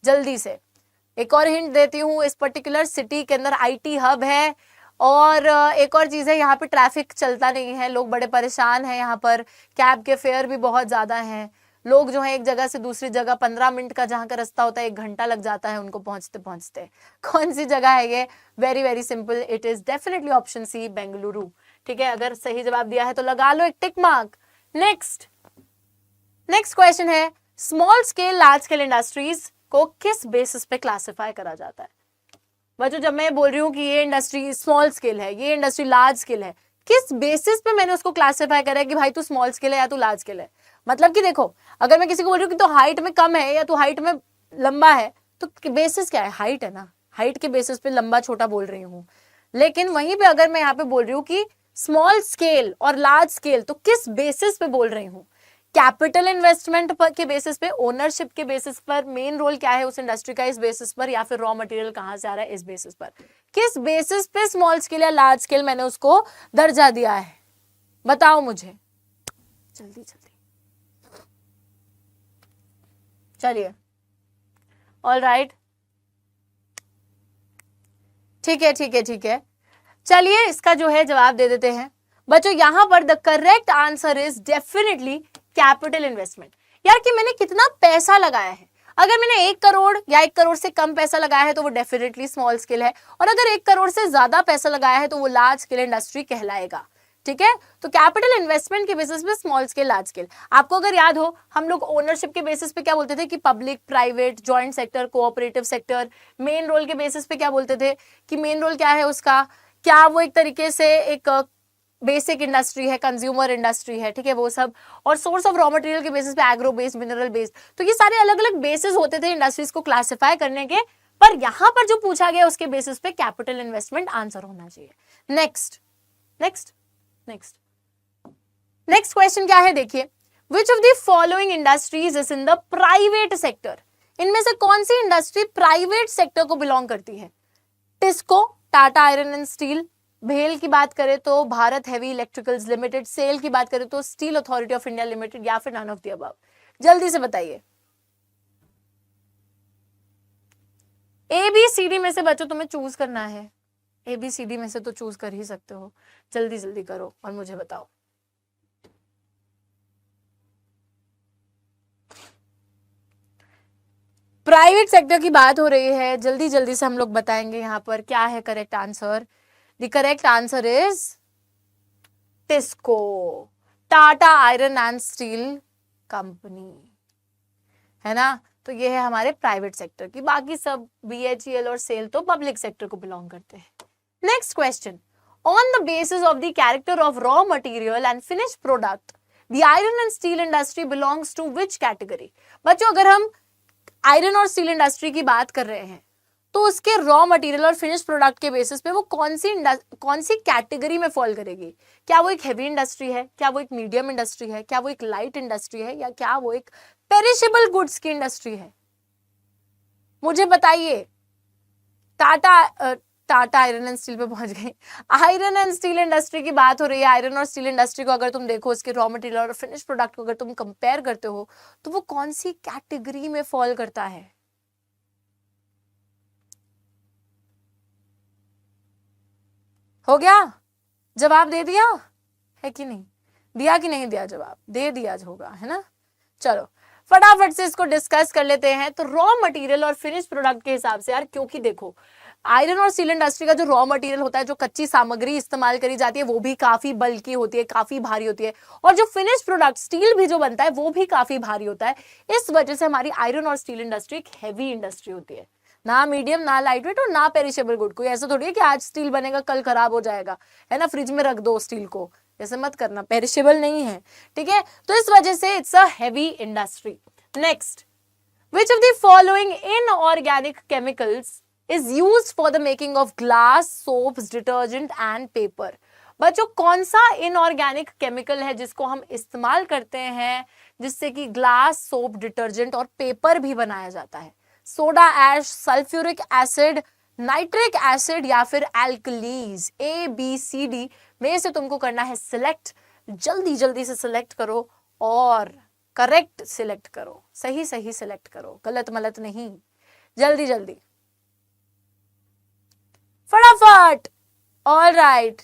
जल्दी से एक और हिंट देती हूँ, इस पर्टिकुलर सिटी के अंदर IT हब है, और एक और चीज़ है, यहाँ पे ट्रैफिक चलता नहीं है, लोग बड़े परेशान हैं, यहाँ पर कैब के फेयर भी बहुत ज़्यादा हैं, लोग जो है एक जगह से दूसरी जगह 15 मिनट का जहाँ का रास्ता होता है 1 घंटा लग जाता है उनको पहुँचते पहुँचते। कौन सी जगह है ये? Very very simple, it is definitely option C, Bengaluru. ठीक है, अगर सही जवाब दिया है तो लगा लो एक टिक मार्क। नेक्स्ट क्वेश्चन है, small scale large scale industries को किस बेसिस पे क्लासिफाई करा जाता है? बच्चों, जब मैं बोल रही हूँ कि ये इंडस्ट्री स्मॉल स्केल है, ये इंडस्ट्री लार्ज स्केल है, किस बेसिस पे मैंने उसको क्लासिफाई करा है कि भाई तू स्मॉल स्केल है या तू लार्ज स्केल है? मतलब कि देखो, अगर मैं किसी को बोल रही हूँ कि तो हाइट में कम है या तू हाइट में लंबा है, तो बेसिस क्या है? हाइट है ना, हाइट के बेसिस पे लंबा छोटा बोल रही हूँ। लेकिन वहीं पे अगर मैं यहाँ पे बोल रही हूँ कि स्मॉल स्केल और लार्ज स्केल, तो किस बेसिस पे बोल रही हूँ? कैपिटल इन्वेस्टमेंट पर के बेसिस पे, ओनरशिप के बेसिस पर, मेन रोल क्या है उस इंडस्ट्री का इस बेसिस पर, या फिर रॉ मटेरियल कहां से आ रहा है इस बेसिस पर? किस बेसिस पे स्मॉल स्केल या लार्ज स्केल मैंने उसको दर्जा दिया है? बताओ मुझे जल्दी जल्दी। चलिए, ऑल राइट, ठीक है ठीक है ठीक है, चलिए इसका जो है जवाब दे देते हैं बच्चों। यहां पर the correct answer is definitely capital investment. यार कि मैंने कितना पैसा लगाया है, अगर मैंने 1 करोड़ या 1 करोड़ से कम पैसा लगाया है तो वो डेफिनेटली स्मॉल स्केल है, और अगर 1 करोड़ से ज्यादा पैसा लगाया है तो वो लार्ज स्केल इंडस्ट्री कहलाएगा। ठीक है, तो कैपिटल इन्वेस्टमेंट के बेसिस पे स्मॉल स्केल लार्ज स्केल। आपको अगर याद हो, हम लोग ओनरशिप के बेसिस पे क्या बोलते थे कि public private joint sector cooperative sector. Main role के बेसिस पे क्या बोलते थे कि मेन रोल क्या है उसका, क्या वो एक तरीके से एक बेसिक इंडस्ट्री है, कंज्यूमर इंडस्ट्री है, ठीक है वो सब। और सोर्स ऑफ रॉ मटेरियल के बेसिस पे एग्रो बेस्ड, मिनरल बेस्ड, तो ये सारे अलग अलग बेसिस होते थे इंडस्ट्रीज को क्लासिफाई करने के। पर यहां पर जो पूछा गया उसके बेसिस पे कैपिटल इन्वेस्टमेंट आंसर होना चाहिए। Next next next next question क्या है, देखिए, which of the following industries is in the private sector? इनमें से कौन सी इंडस्ट्री प्राइवेट सेक्टर को बिलोंग करती है? TISCO, Tata iron and steel, भेल की बात करें तो Bharat heavy electricals limited, SAIL की बात करें तो steel authority of India limited, या फिर नन ऑफ द अबव? जल्दी से बताइए। ABCD में से बच्चों तुम्हें चूज करना है, ABCD में से तो चूज कर ही सकते हो, जल्दी जल्दी करो और मुझे बताओ। प्राइवेट सेक्टर की बात हो रही है, जल्दी जल्दी से हम लोग बताएंगे यहाँ पर क्या है correct answer. The correct answer is TISCO, Tata iron and steel company, है ना। तो ये है हमारे प्राइवेट सेक्टर की, बाकी सब BHEL और सेल तो पब्लिक सेक्टर को बिलोंग करते हैं। Next question, on the basis of the character of raw material and finish product the iron and steel industry belongs to which category? बच्चों, अगर हम आयरन और स्टील इंडस्ट्री की बात कर रहे हैं तो उसके रॉ मटेरियल और फिनिश प्रोडक्ट के बेसिस पे वो कौन सी कैटेगरी में फॉल करेगी? क्या वो एक हेवी इंडस्ट्री है, क्या वो एक मीडियम इंडस्ट्री है, क्या वो एक लाइट इंडस्ट्री है, या क्या वो एक पेरिशेबल गुड्स की इंडस्ट्री है? मुझे बताइए। टाटा आयरन एंड स्टील पे पहुंच गए। आयरन एंड स्टील इंडस्ट्री की बात हो रही है। आयरन और स्टील इंडस्ट्री को अगर तुम देखो, इसके रॉ मटेरियल और फिनिश प्रोडक्ट को अगर तुम कंपेयर करते हो तो वो कौन सी कैटेगरी में फॉल करता है? हो गया? जवाब दे दिया है कि नहीं दिया? कि नहीं दिया? जवाब दे दिया होगा, है ना। चलो फटाफट से इसको डिस्कस कर लेते हैं। तो रॉ मटेरियल और फिनिश प्रोडक्ट के हिसाब से यार, क्योंकि देखो आयरन और स्टील इंडस्ट्री का जो रॉ मटेरियल होता है, जो कच्ची सामग्री इस्तेमाल करी जाती है, वो भी काफी बल्की होती है, काफी भारी होती है, और जो फिनिश प्रोडक्ट स्टील भी जो बनता है वो भी काफी भारी होता है। इस वजह से हमारी आयरन और स्टील इंडस्ट्री एक हैवी इंडस्ट्री होती है, ना मीडियम, ना लाइट वेट और ना पेरिशेबल गुड। कोई ऐसा थोड़ी है कि आज स्टील बनेगा कल खराब हो जाएगा, है ना, फ्रिज में रख दो स्टील को, ऐसे मत करना, पेरिशेबल नहीं है, ठीक है। तो इस वजह से it's a heavy industry. Next, which of the following inorganic chemicals is used for the making of glass, soaps, detergent and paper? बच्चों, कौन सा इनऑर्गेनिक केमिकल है जिसको हम इस्तेमाल करते हैं जिससे कि ग्लास, सोप, डिटर्जेंट और पेपर भी बनाया जाता है? Soda ash, sulphuric acid, nitric acid या फिर एल्कलीज? ABCD में से तुमको करना है सिलेक्ट। जल्दी जल्दी से सिलेक्ट करो और करेक्ट सिलेक्ट करो, सही सही सिलेक्ट करो, गलत मलत नहीं, जल्दी जल्दी। फटाफट। All right,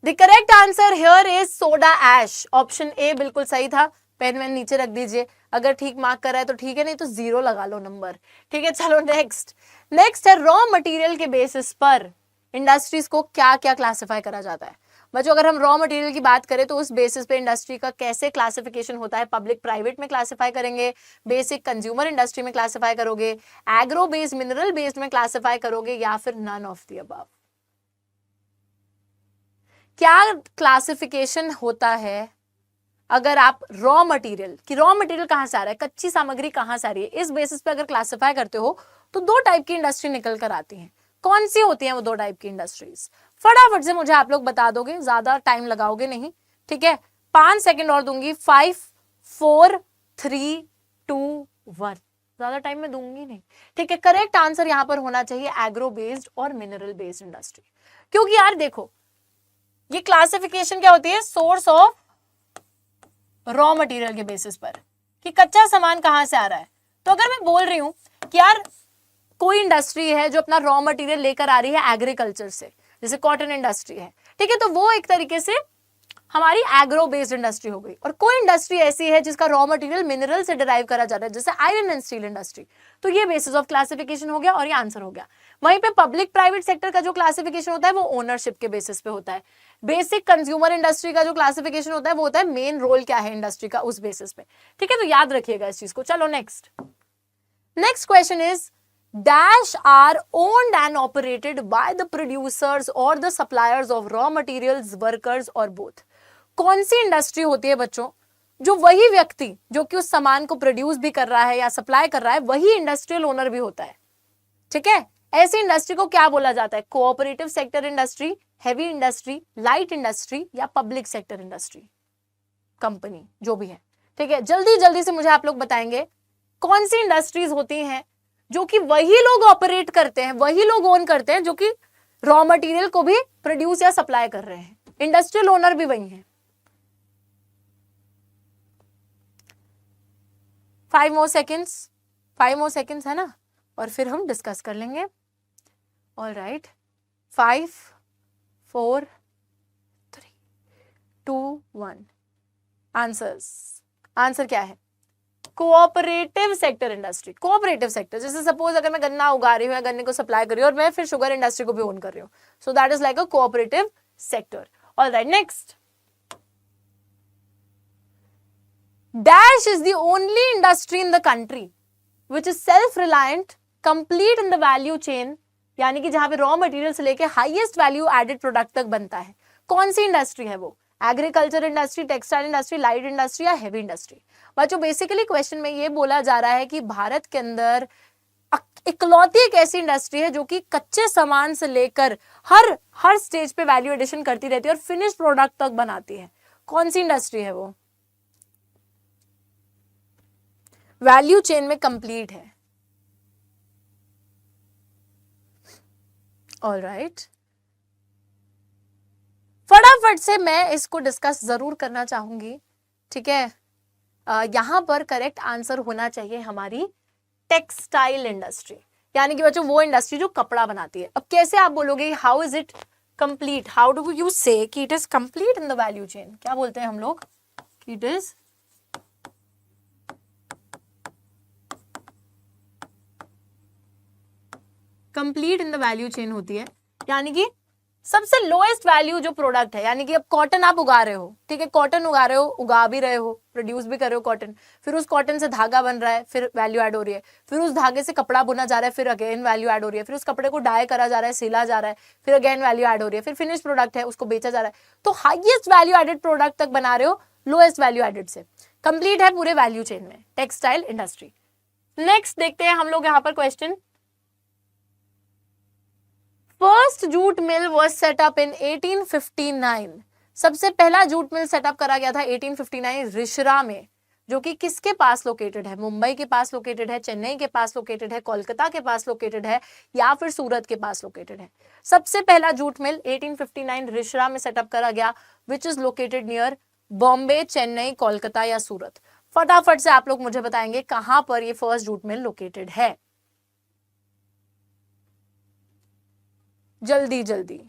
the correct answer here is soda ash. Option A बिल्कुल सही था। पेन वेन नीचे रख दीजिए, अगर ठीक मार्क कर रहा है तो ठीक है, नहीं तो 0 लगा लो नंबर। ठीक है, चलो नेक्स्ट है रॉ मटेरियल के बेसिस पर इंडस्ट्रीज को क्या क्या क्लासिफाई करा जाता है। बच्चों अगर हम रॉ मटेरियल की बात करें तो उस बेसिस पे इंडस्ट्री का कैसे क्लासिफिकेशन होता है, पब्लिक प्राइवेट में क्लासिफाई करेंगे, बेसिक कंज्यूमर इंडस्ट्री में क्लासिफाई करोगे, एग्रो बेस्ड मिनरल बेस्ड में क्लासिफाई करोगे, या फिर नन ऑफ द अबव। क्या क्लासिफिकेशन होता है अगर आप रॉ मटेरियल की, रॉ मटेरियल कहां से आ रहा है, कच्ची सामग्री कहां से आ रही है, इस बेसिस पे अगर क्लासिफाई करते हो तो 2 टाइप की इंडस्ट्री निकल कर आती हैं। कौन सी होती हैं वो 2 टाइप की इंडस्ट्रीज? फटाफट से मुझे आप लोग बता दोगे, ज्यादा टाइम लगाओगे नहीं। ठीक है, 5 सेकेंड और दूंगी। 5 4 3 2 1। ज्यादा टाइम में दूंगी नहीं। ठीक है, करेक्ट आंसर यहां पर होना चाहिए एग्रो बेस्ड और मिनरल बेस्ड इंडस्ट्री। क्योंकि यार देखो, ये क्लासिफिकेशन क्या होती है, सोर्स ऑफ रॉ मटेरियल के बेसिस पर कि कच्चा सामान कहां से आ रहा है। तो अगर मैं बोल रही हूं कि यार कोई इंडस्ट्री है जो अपना रॉ मटेरियल लेकर आ रही है एग्रीकल्चर से, जैसे कॉटन इंडस्ट्री है, ठीक है, तो वो एक तरीके से हमारी एग्रो बेस्ड इंडस्ट्री हो गई। और कोई इंडस्ट्री ऐसी है जिसका रॉ मटेरियल मिनरल से डिराइव करा जा रहा है, जैसे आयरन एंड स्टील इंडस्ट्री, तो ये बेसिस ऑफ क्लासिफिकेशन हो गया और ये आंसर हो गया। वहीं पे पब्लिक प्राइवेट सेक्टर का जो क्लासिफिकेशन होता है वो ओनरशिप के बेसिस पे होता है। बेसिक कंज्यूमर इंडस्ट्री का जो क्लासिफिकेशन होता है वो होता है मेन रोल क्या है इंडस्ट्री का, उस बेसिस पे। ठीक है, तो याद रखिएगा इस चीज को। चलो next question is dash are owned and operated by the producers or the suppliers of raw materials, workers or both। कौन सी इंडस्ट्री होती है बच्चों जो वही व्यक्ति जो कि उस सामान को प्रोड्यूस भी कर रहा है या सप्लाई कर रहा है वही इंडस्ट्रियल ओनर भी होता है। ठीक है, ऐसी इंडस्ट्री को क्या बोला जाता है? Cooperative sector industry, heavy industry, light industry या पब्लिक सेक्टर इंडस्ट्री, कंपनी जो भी है। ठीक है, जल्दी जल्दी से मुझे आप लोग बताएंगे कौन सी इंडस्ट्रीज होती हैं जो कि वही लोग ऑपरेट करते हैं, वही लोग ओन करते हैं, जो कि रॉ मटेरियल को भी प्रोड्यूस या सप्लाई कर रहे हैं, इंडस्ट्रियल ओनर भी वही है। 5 more seconds है ना, और फिर हम डिस्कस कर लेंगे। All right, 5 4 3 2 1। आंसर क्या है? Cooperative sector industry. Cooperative sector, जैसे सपोज अगर मैं गन्ना उगा रही हूँ या गन्ने को सप्लाई कर रही हूँ और मैं फिर शुगर इंडस्ट्री को भी ओन कर रही हूँ, so that is like a cooperative sector. All right, next, dash is the only industry in the country which is self reliant, complete in the value chain, यानी कि जहां पे रॉ मटेरियल से लेके हाईएस्ट वैल्यू एडेड प्रोडक्ट तक बनता है। कौन सी इंडस्ट्री है वो? Agriculture industry, textile industry, light industry या हेवी इंडस्ट्री? बच्चों बेसिकली क्वेश्चन में ये बोला जा रहा है कि भारत के अंदर इकलौती एक ऐसी इंडस्ट्री है जो कि कच्चे सामान से लेकर हर स्टेज पे वैल्यू एडिशन करती रहती है और फिनिश प्रोडक्ट तक बनाती है। कौन सी इंडस्ट्री है वो? वैल्यू चेन में कंप्लीट है। ऑल राइट, फटाफट से मैं इसको डिस्कस जरूर करना चाहूंगी। ठीक है, यहां पर करेक्ट आंसर होना चाहिए हमारी टेक्सटाइल इंडस्ट्री, यानी कि बच्चों वो इंडस्ट्री जो कपड़ा बनाती है। अब कैसे आप बोलोगे how is it complete, how do you से कि it is complete in the value chain? क्या बोलते हैं हम लोग कि it is complete in the value chain होती है, यानी कि सबसे लोएस्ट वैल्यू जो प्रोडक्ट है, यानी कि अब कॉटन आप उगा रहे हो, ठीक है, कॉटन उगा रहे हो, उगा भी रहे हो, प्रोड्यूस भी कर रहे हो कॉटन, फिर उस कॉटन से धागा बन रहा है, फिर वैल्यू ऐड हो रही है, फिर उस धागे से कपड़ा बुना जा रहा है, फिर अगेन वैल्यू ऐड हो रही है, फिर उस कपड़े को डाई करा जा रहा है, सिला जा रहा है, फिर अगेन वैल्यू ऐड हो रही है, फिर फिनिश प्रोडक्ट है उसको बेचा जा रहा है। तो हाईएस्ट वैल्यू एडेड प्रोडक्ट तक बना रहे हो लोएस्ट वैल्यू एडेड से। कंप्लीट है पूरे वैल्यू चेन में टेक्सटाइल इंडस्ट्री। नेक्स्ट देखते हैं हम लोग यहाँ पर question. First jute mill was set up in 1859। सबसे पहला जूट मिल सेटअप करा गया था 1859 रिशरा में, जो कि किसके पास लोकेटेड है? मुंबई के पास लोकेटेड है, चेन्नई के पास लोकेटेड है, कोलकाता के पास लोकेटेड है या फिर सूरत के पास लोकेटेड है? सबसे पहला जूट मिल 1859 रिशरा में सेटअप करा गया, which is located near Bombay, Chennai, Kolkata या सूरत। फटाफट से आप लोग मुझे बताएंगे कहां पर ये फर्स्ट जूट मिल लोकेटेड है। जल्दी जल्दी।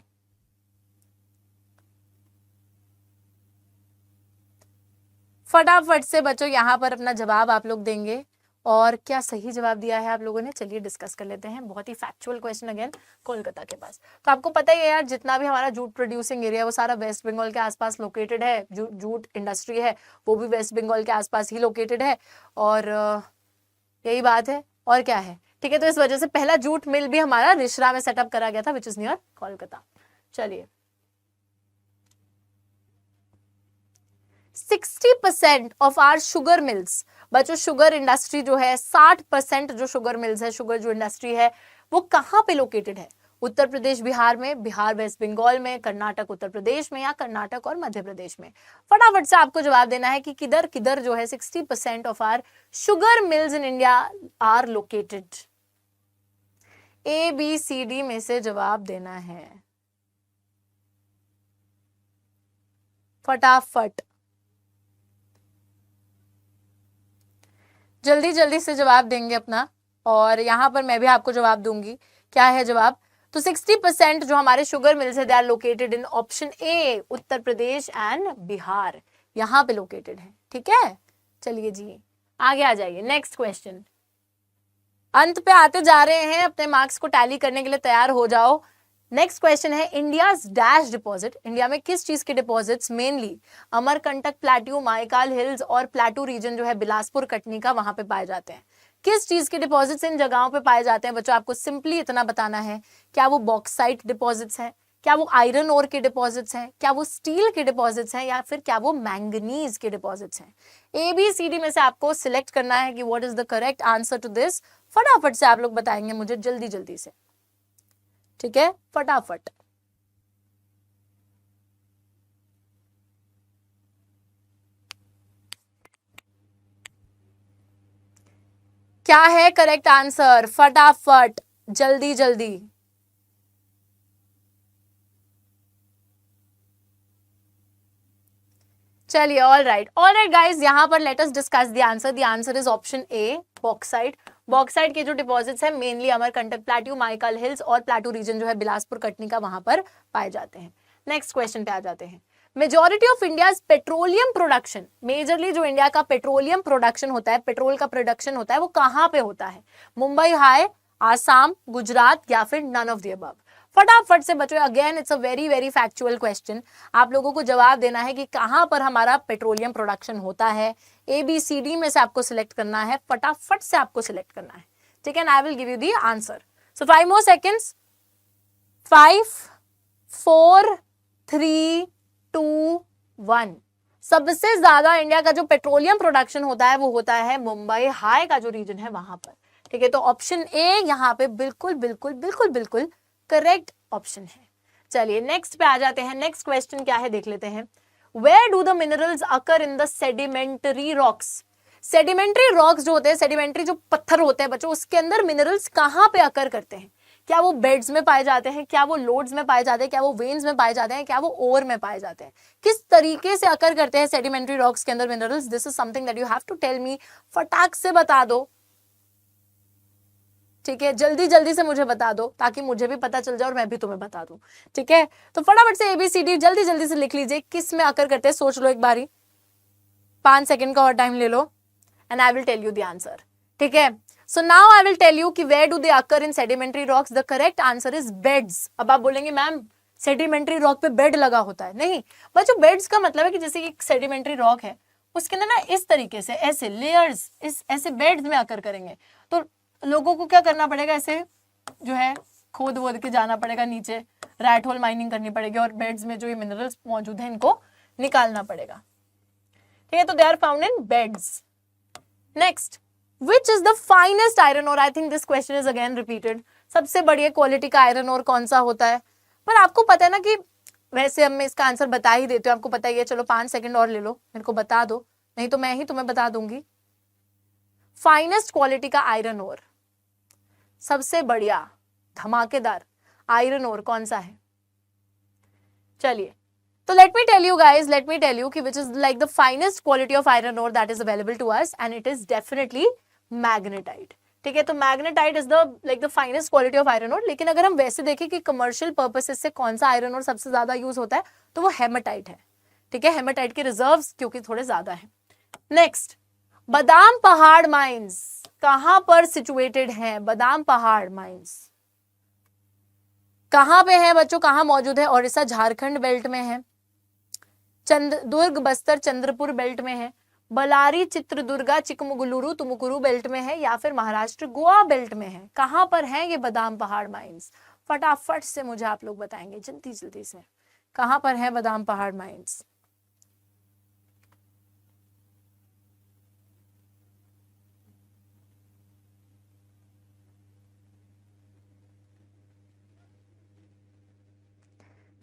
फटाफट से बच्चों यहाँ पर अपना जवाब आप लोग देंगे। और क्या सही जवाब दिया है आप लोगों ने? चलिए डिस्कस कर लेते हैं। बहुत ही फैक्चुअल क्वेश्चन अगेन, कोलकाता के पास। तो आपको पता ही है यार, जितना भी हमारा जूट प्रोड्यूसिंग एरिया है वो सारा वेस्ट बंगाल के आसपास लोकेटेड है। जूट इंडस्ट्री है वो भी वेस्ट बंगाल के आसपास ही लोकेटेड है। और यही बात है, और क्या है। ठीक है, तो इस वजह से पहला जूट मिल भी हमारा रिश्रा में सेटअप करा गया था, विच इज नियर कोलकाता। चलिए, 60% ऑफ आर शुगर मिल्स, बच्चों शुगर इंडस्ट्री जो है 60% जो शुगर मिल्स है, शुगर जो इंडस्ट्री है वो कहाँ पे लोकेटेड है? उत्तर प्रदेश बिहार में, बिहार वेस्ट बंगाल में, कर्नाटक उत्तर प्रदेश में, या कर्नाटक और मध्य प्रदेश में? फटाफट से आपको जवाब देना है कि किधर किधर जो है 60% of our sugar mills in India are located. ABCD में से जवाब देना है फटाफट, जल्दी जल्दी से जवाब देंगे अपना। और यहां पर मैं भी आपको जवाब दूंगी। क्या है जवाब? तो 60% जो हमारे शुगर मिल्स है they are located in option A, Uttar Pradesh and Bihar, यहां पे लोकेटेड है। ठीक है, चलिए जी आगे आ जाइए। नेक्स्ट क्वेश्चन, अंत पे आते जा रहे हैं, अपने मार्क्स को टैली करने के लिए तैयार हो जाओ। नेक्स्ट क्वेश्चन है, इंडिया डैश डिपॉजिट, इंडिया में किस चीज के deposits mainly Amarkantak plateau, Maikal hills और प्लेटू रीजन जो है बिलासपुर कटनी का, वहां पे पाए जाते हैं? किस चीज के डिपॉजिट्स इन जगहों पे पाए जाते हैं बच्चों? आपको सिंपली इतना बताना है, क्या वो बॉक्साइट डिपॉजिट्स हैं, क्या वो आयरन ओर के डिपॉजिट्स हैं, क्या वो स्टील के डिपॉजिट्स हैं, या फिर क्या वो मैंगनीज के डिपॉजिट्स हैं? ABCD में से आपको सिलेक्ट करना है कि what is the correct answer to this. फटाफट से आप लोग बताएंगे मुझे जल्दी जल्दी से। ठीक है, फटाफट। क्या है करेक्ट आंसर? फटाफट, जल्दी जल्दी। चलिए, ऑल राइट गाइस, यहां पर let us discuss the answer. The answer is option A, bauxite. Bauxite के जो डिपॉजिट्स हैं mainly Amarkantak plateau, Michael hills और प्लेटू रीजन जो है बिलासपुर कटनी का, वहां पर पाए जाते हैं। नेक्स्ट क्वेश्चन पे आ जाते हैं। Majority of India petroleum production, majorly जो इंडिया का पेट्रोलियम प्रोडक्शन होता है, पेट्रोल का प्रोडक्शन होता है, वो कहां पे होता है? मुंबई हाई, आसाम, गुजरात, या फिर नन ऑफ द अबव? फटाफट से बच्चों, again it's a very very factual question. आप लोगों को जवाब देना है कि कहां पर हमारा पेट्रोलियम प्रोडक्शन होता है। ABCD में से आपको सिलेक्ट करना है, फटाफट से आपको सिलेक्ट करना है। ठीक है, I will give you the answer. So 5 more seconds. 5 4 3 2 1। सबसे ज्यादा इंडिया का जो पेट्रोलियम प्रोडक्शन होता है वो होता है मुंबई हाई का जो रीजन है वहां पर। ठीक है, तो ऑप्शन ए यहाँ पे बिल्कुल बिल्कुल बिल्कुल बिल्कुल करेक्ट ऑप्शन है। चलिए नेक्स्ट पे आ जाते हैं। नेक्स्ट क्वेश्चन क्या है देख लेते हैं। Where do the minerals occur in the sedimentary rocks? Sedimentary rocks जो होते हैं, सेडिमेंटरी जो पत्थर होते हैं बच्चों, उसके अंदर मिनरल्स कहां पे अकर करते हैं? क्या वो बेड्स में पाए जाते हैं, क्या वो लोड्स में पाए जाते हैं, क्या वो वेन्स में पाए जाते हैं, क्या वो ओर में पाए जाते हैं? किस तरीके से अकर करते हैं सेडिमेंटरी रॉक्स के अंदर minerals? This is something that you have to tell me. फटाक से बता दो। ठीक है, जल्दी जल्दी से मुझे बता दो ताकि मुझे भी पता चल जाए और मैं भी तुम्हें बता दूं। ठीक है, तो फटाफट से ABCD जल्दी जल्दी से लिख लीजिए, किस में अकर करते हैं, सोच लो एक बारी। 5 सेकंड का और टाइम ले लो and I will tell you the answer. ठीक है, so now I will tell you कि where do they occur in sedimentary rocks? The correct answer is beds. अब आप बोलेंगे मैम सेडिमेंटरी रॉक पे बेड लगा होता है? नहीं बच्चों, बेड्स का मतलब है कि जैसे एक सेडिमेंटरी रॉक है उसके अंदर ना इस तरीके से ऐसे लेयर्स, इस ऐसे बेड्स में अकर करेंगे। तो लोगों को क्या करना पड़ेगा, ऐसे जो है खोद वोद के जाना पड़ेगा नीचे, रैट होल माइनिंग करनी पड़ेगी और बेड्स में जो ये मिनरल्स मौजूद हैं इनको निकालना पड़ेगा। ठीक है, तो they are found in beds. Next, which is the finest iron ore? I think this question is again repeated. सबसे बढ़िया क्वालिटी का आयरन ओर कौन सा होता है? पर आपको पता है ना कि वैसे हम इसका आंसर बता ही देते हो, आपको पता ही है। चलो 5 सेकंड और ले लो, मेरे को बता दो, नहीं तो मैं ही तुम्हें बता दूंगी। फाइनेस्ट क्वालिटी का आयरन ओर, सबसे बढ़िया धमाकेदार आयरन ओर कौन सा है? चलिए, तो let me tell you guys, let me tell you कि which is like the finest quality of iron ore that is available to us, and it is definitely magnetite. ठीक है, तो magnetite is the like the finest quality of iron ore. लेकिन अगर हम वैसे देखें कि कमर्शियल पर्पसेस से कौन सा आयरन ओर सबसे ज्यादा यूज होता है, तो वो हेमाटाइट है। ठीक है, हेमाटाइट के रिजर्व्स क्योंकि थोड़े ज्यादा है। नेक्स्ट, बादाम पहाड़ माइंस कहां पर सिचुएटेड है? बादाम पहाड़ माइंस कहां पे है बच्चों, कहां मौजूद है? ओडिशा झारखंड बेल्ट में है, दुर्ग बस्तर चंद्रपुर बेल्ट में है, बलारी चित्रदुर्गा चिकमगलुरु तुमकुरू बेल्ट में है, या फिर महाराष्ट्र गोवा बेल्ट में है? कहां पर है ये बादाम पहाड़ माइंस? फटाफट से मुझे आप लोग बताएंगे जल्दी जल्दी से, कहां पर है बादाम पहाड़ माइंस?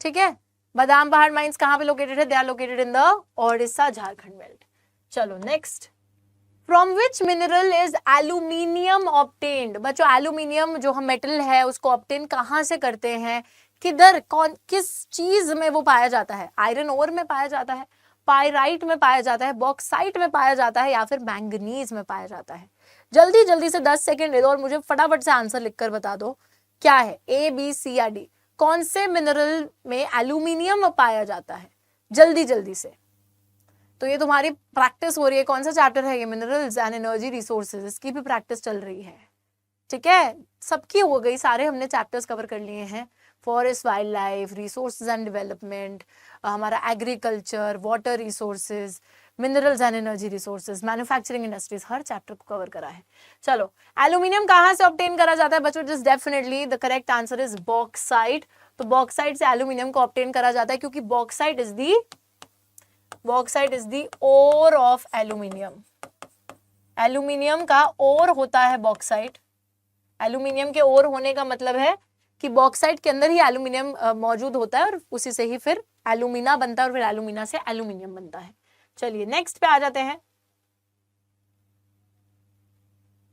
ठीक है, बादाम पहाड़ माइंस कहां पे लोकेटेड है? They are located in the Odisha Jharkhand belt. चलो next, from which mineral is aluminium obtained? बच्चों एल्यूमिनियम जो हम मेटल है उसको ऑब्टेन कहां से करते हैं? किधर, कौन, किस चीज में वो पाया जाता है? आयरन ओर में पाया जाता है, पायराइट में पाया जाता है, बॉक्साइट में पाया जाता है, या फिर मैंगनीज में पाया जाता है? जल्दी जल्दी से 10 सेकेंड ले दो और मुझे फटाफट से आंसर लिखकर बता दो क्या है, ए बी सी या डी? कौन से मिनरल में एल्यूमिनियम पाया जाता है? जल्दी जल्दी से। तो ये तुम्हारी प्रैक्टिस हो रही है, कौन सा चैप्टर है ये? मिनरल्स एंड एनर्जी रिसोर्सेज, इसकी भी प्रैक्टिस चल रही है। ठीक है, सबकी हो गई, सारे हमने चैप्टर्स कवर कर लिए हैं। Forest wild life, resources and development, हमारा agriculture, water resources, minerals and energy resources, manufacturing industries, हर चैप्टर को कवर करा है। चलो, एल्यूमिनियम कहाँ से ऑब्टेन करा जाता है बच्चों? Just definitely the correct answer is bauxite. तो बॉक्साइट से एल्यूमिनियम को ऑब्टेन करा जाता है क्योंकि bauxite is the ore of aluminium. Aluminium का ओर होता है बॉक्साइट। एल्यूमिनियम के ओर होने का मतलब है कि बॉक्साइट के अंदर ही एल्यूमिनियम मौजूद होता है और उसी से ही फिर एल्यूमिना बनता है और फिर एल्यूमिना से एल्यूमिनियम बनता है। चलिए नेक्स्ट पे आ जाते हैं।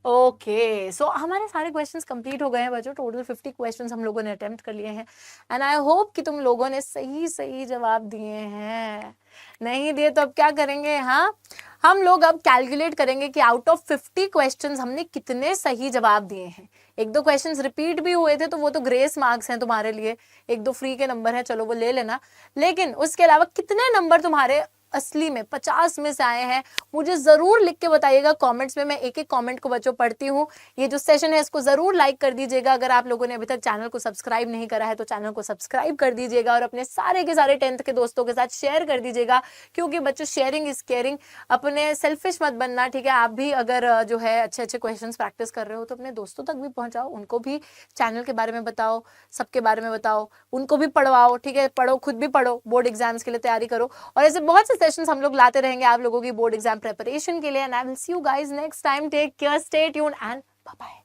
ओके, सो हमारे सारे क्वेश्चंस कंप्लीट हो गए हैं बच्चों। टोटल 50 क्वेश्चंस हम लोगों ने अटेम्प्ट कर लिए हैं एंड आई होप कि तुम लोगों ने सही सही जवाब दिए हैं। नहीं दिए तो अब क्या करेंगे? हाँ, हम लोग अब कैलकुलेट करेंगे कि आउट ऑफ 50 क्वेश्चंस हमने कितने सही जवाब दिए हैं। एक दो क्वेश्चंस रिपीट भी हुए थे तो वो तो ग्रेस मार्क्स हैं तुम्हारे लिए, एक दो फ्री के नंबर हैं, चलो वो ले लेना। लेकिन उसके अलावा कितने नंबर तुम्हारे असली में 50 में से आए हैं, मुझे जरूर लिख के बताइएगा कमेंट्स में। मैं एक एक कमेंट को बच्चों पढ़ती हूँ। ये जो सेशन है इसको जरूर लाइक कर दीजिएगा। अगर आप लोगों ने अभी तक चैनल को सब्सक्राइब नहीं करा है तो चैनल को सब्सक्राइब कर दीजिएगा और अपने सारे के सारे 10th के दोस्तों के साथ शेयर कर दीजिएगा, क्योंकि बच्चों शेयरिंग इज केयरिंग। अपने सेल्फिश मत बनना, ठीक है? आप भी अगर जो है अच्छे अच्छे क्वेश्चन प्रैक्टिस कर रहे हो तो अपने दोस्तों तक भी पहुंचाओ, उनको भी चैनल के बारे में बताओ, सबके बारे में बताओ, उनको भी पढ़वाओ। ठीक है, पढ़ो, खुद भी पढ़ो, बोर्ड एग्जाम्स के लिए तैयारी करो। और ऐसे बहुत से सेशंस हम लोग लाते रहेंगे आप लोगों की बोर्ड एग्जाम प्रिपरेशन के लिए। And I will see you guys next time. Take care, stay tuned and bye bye.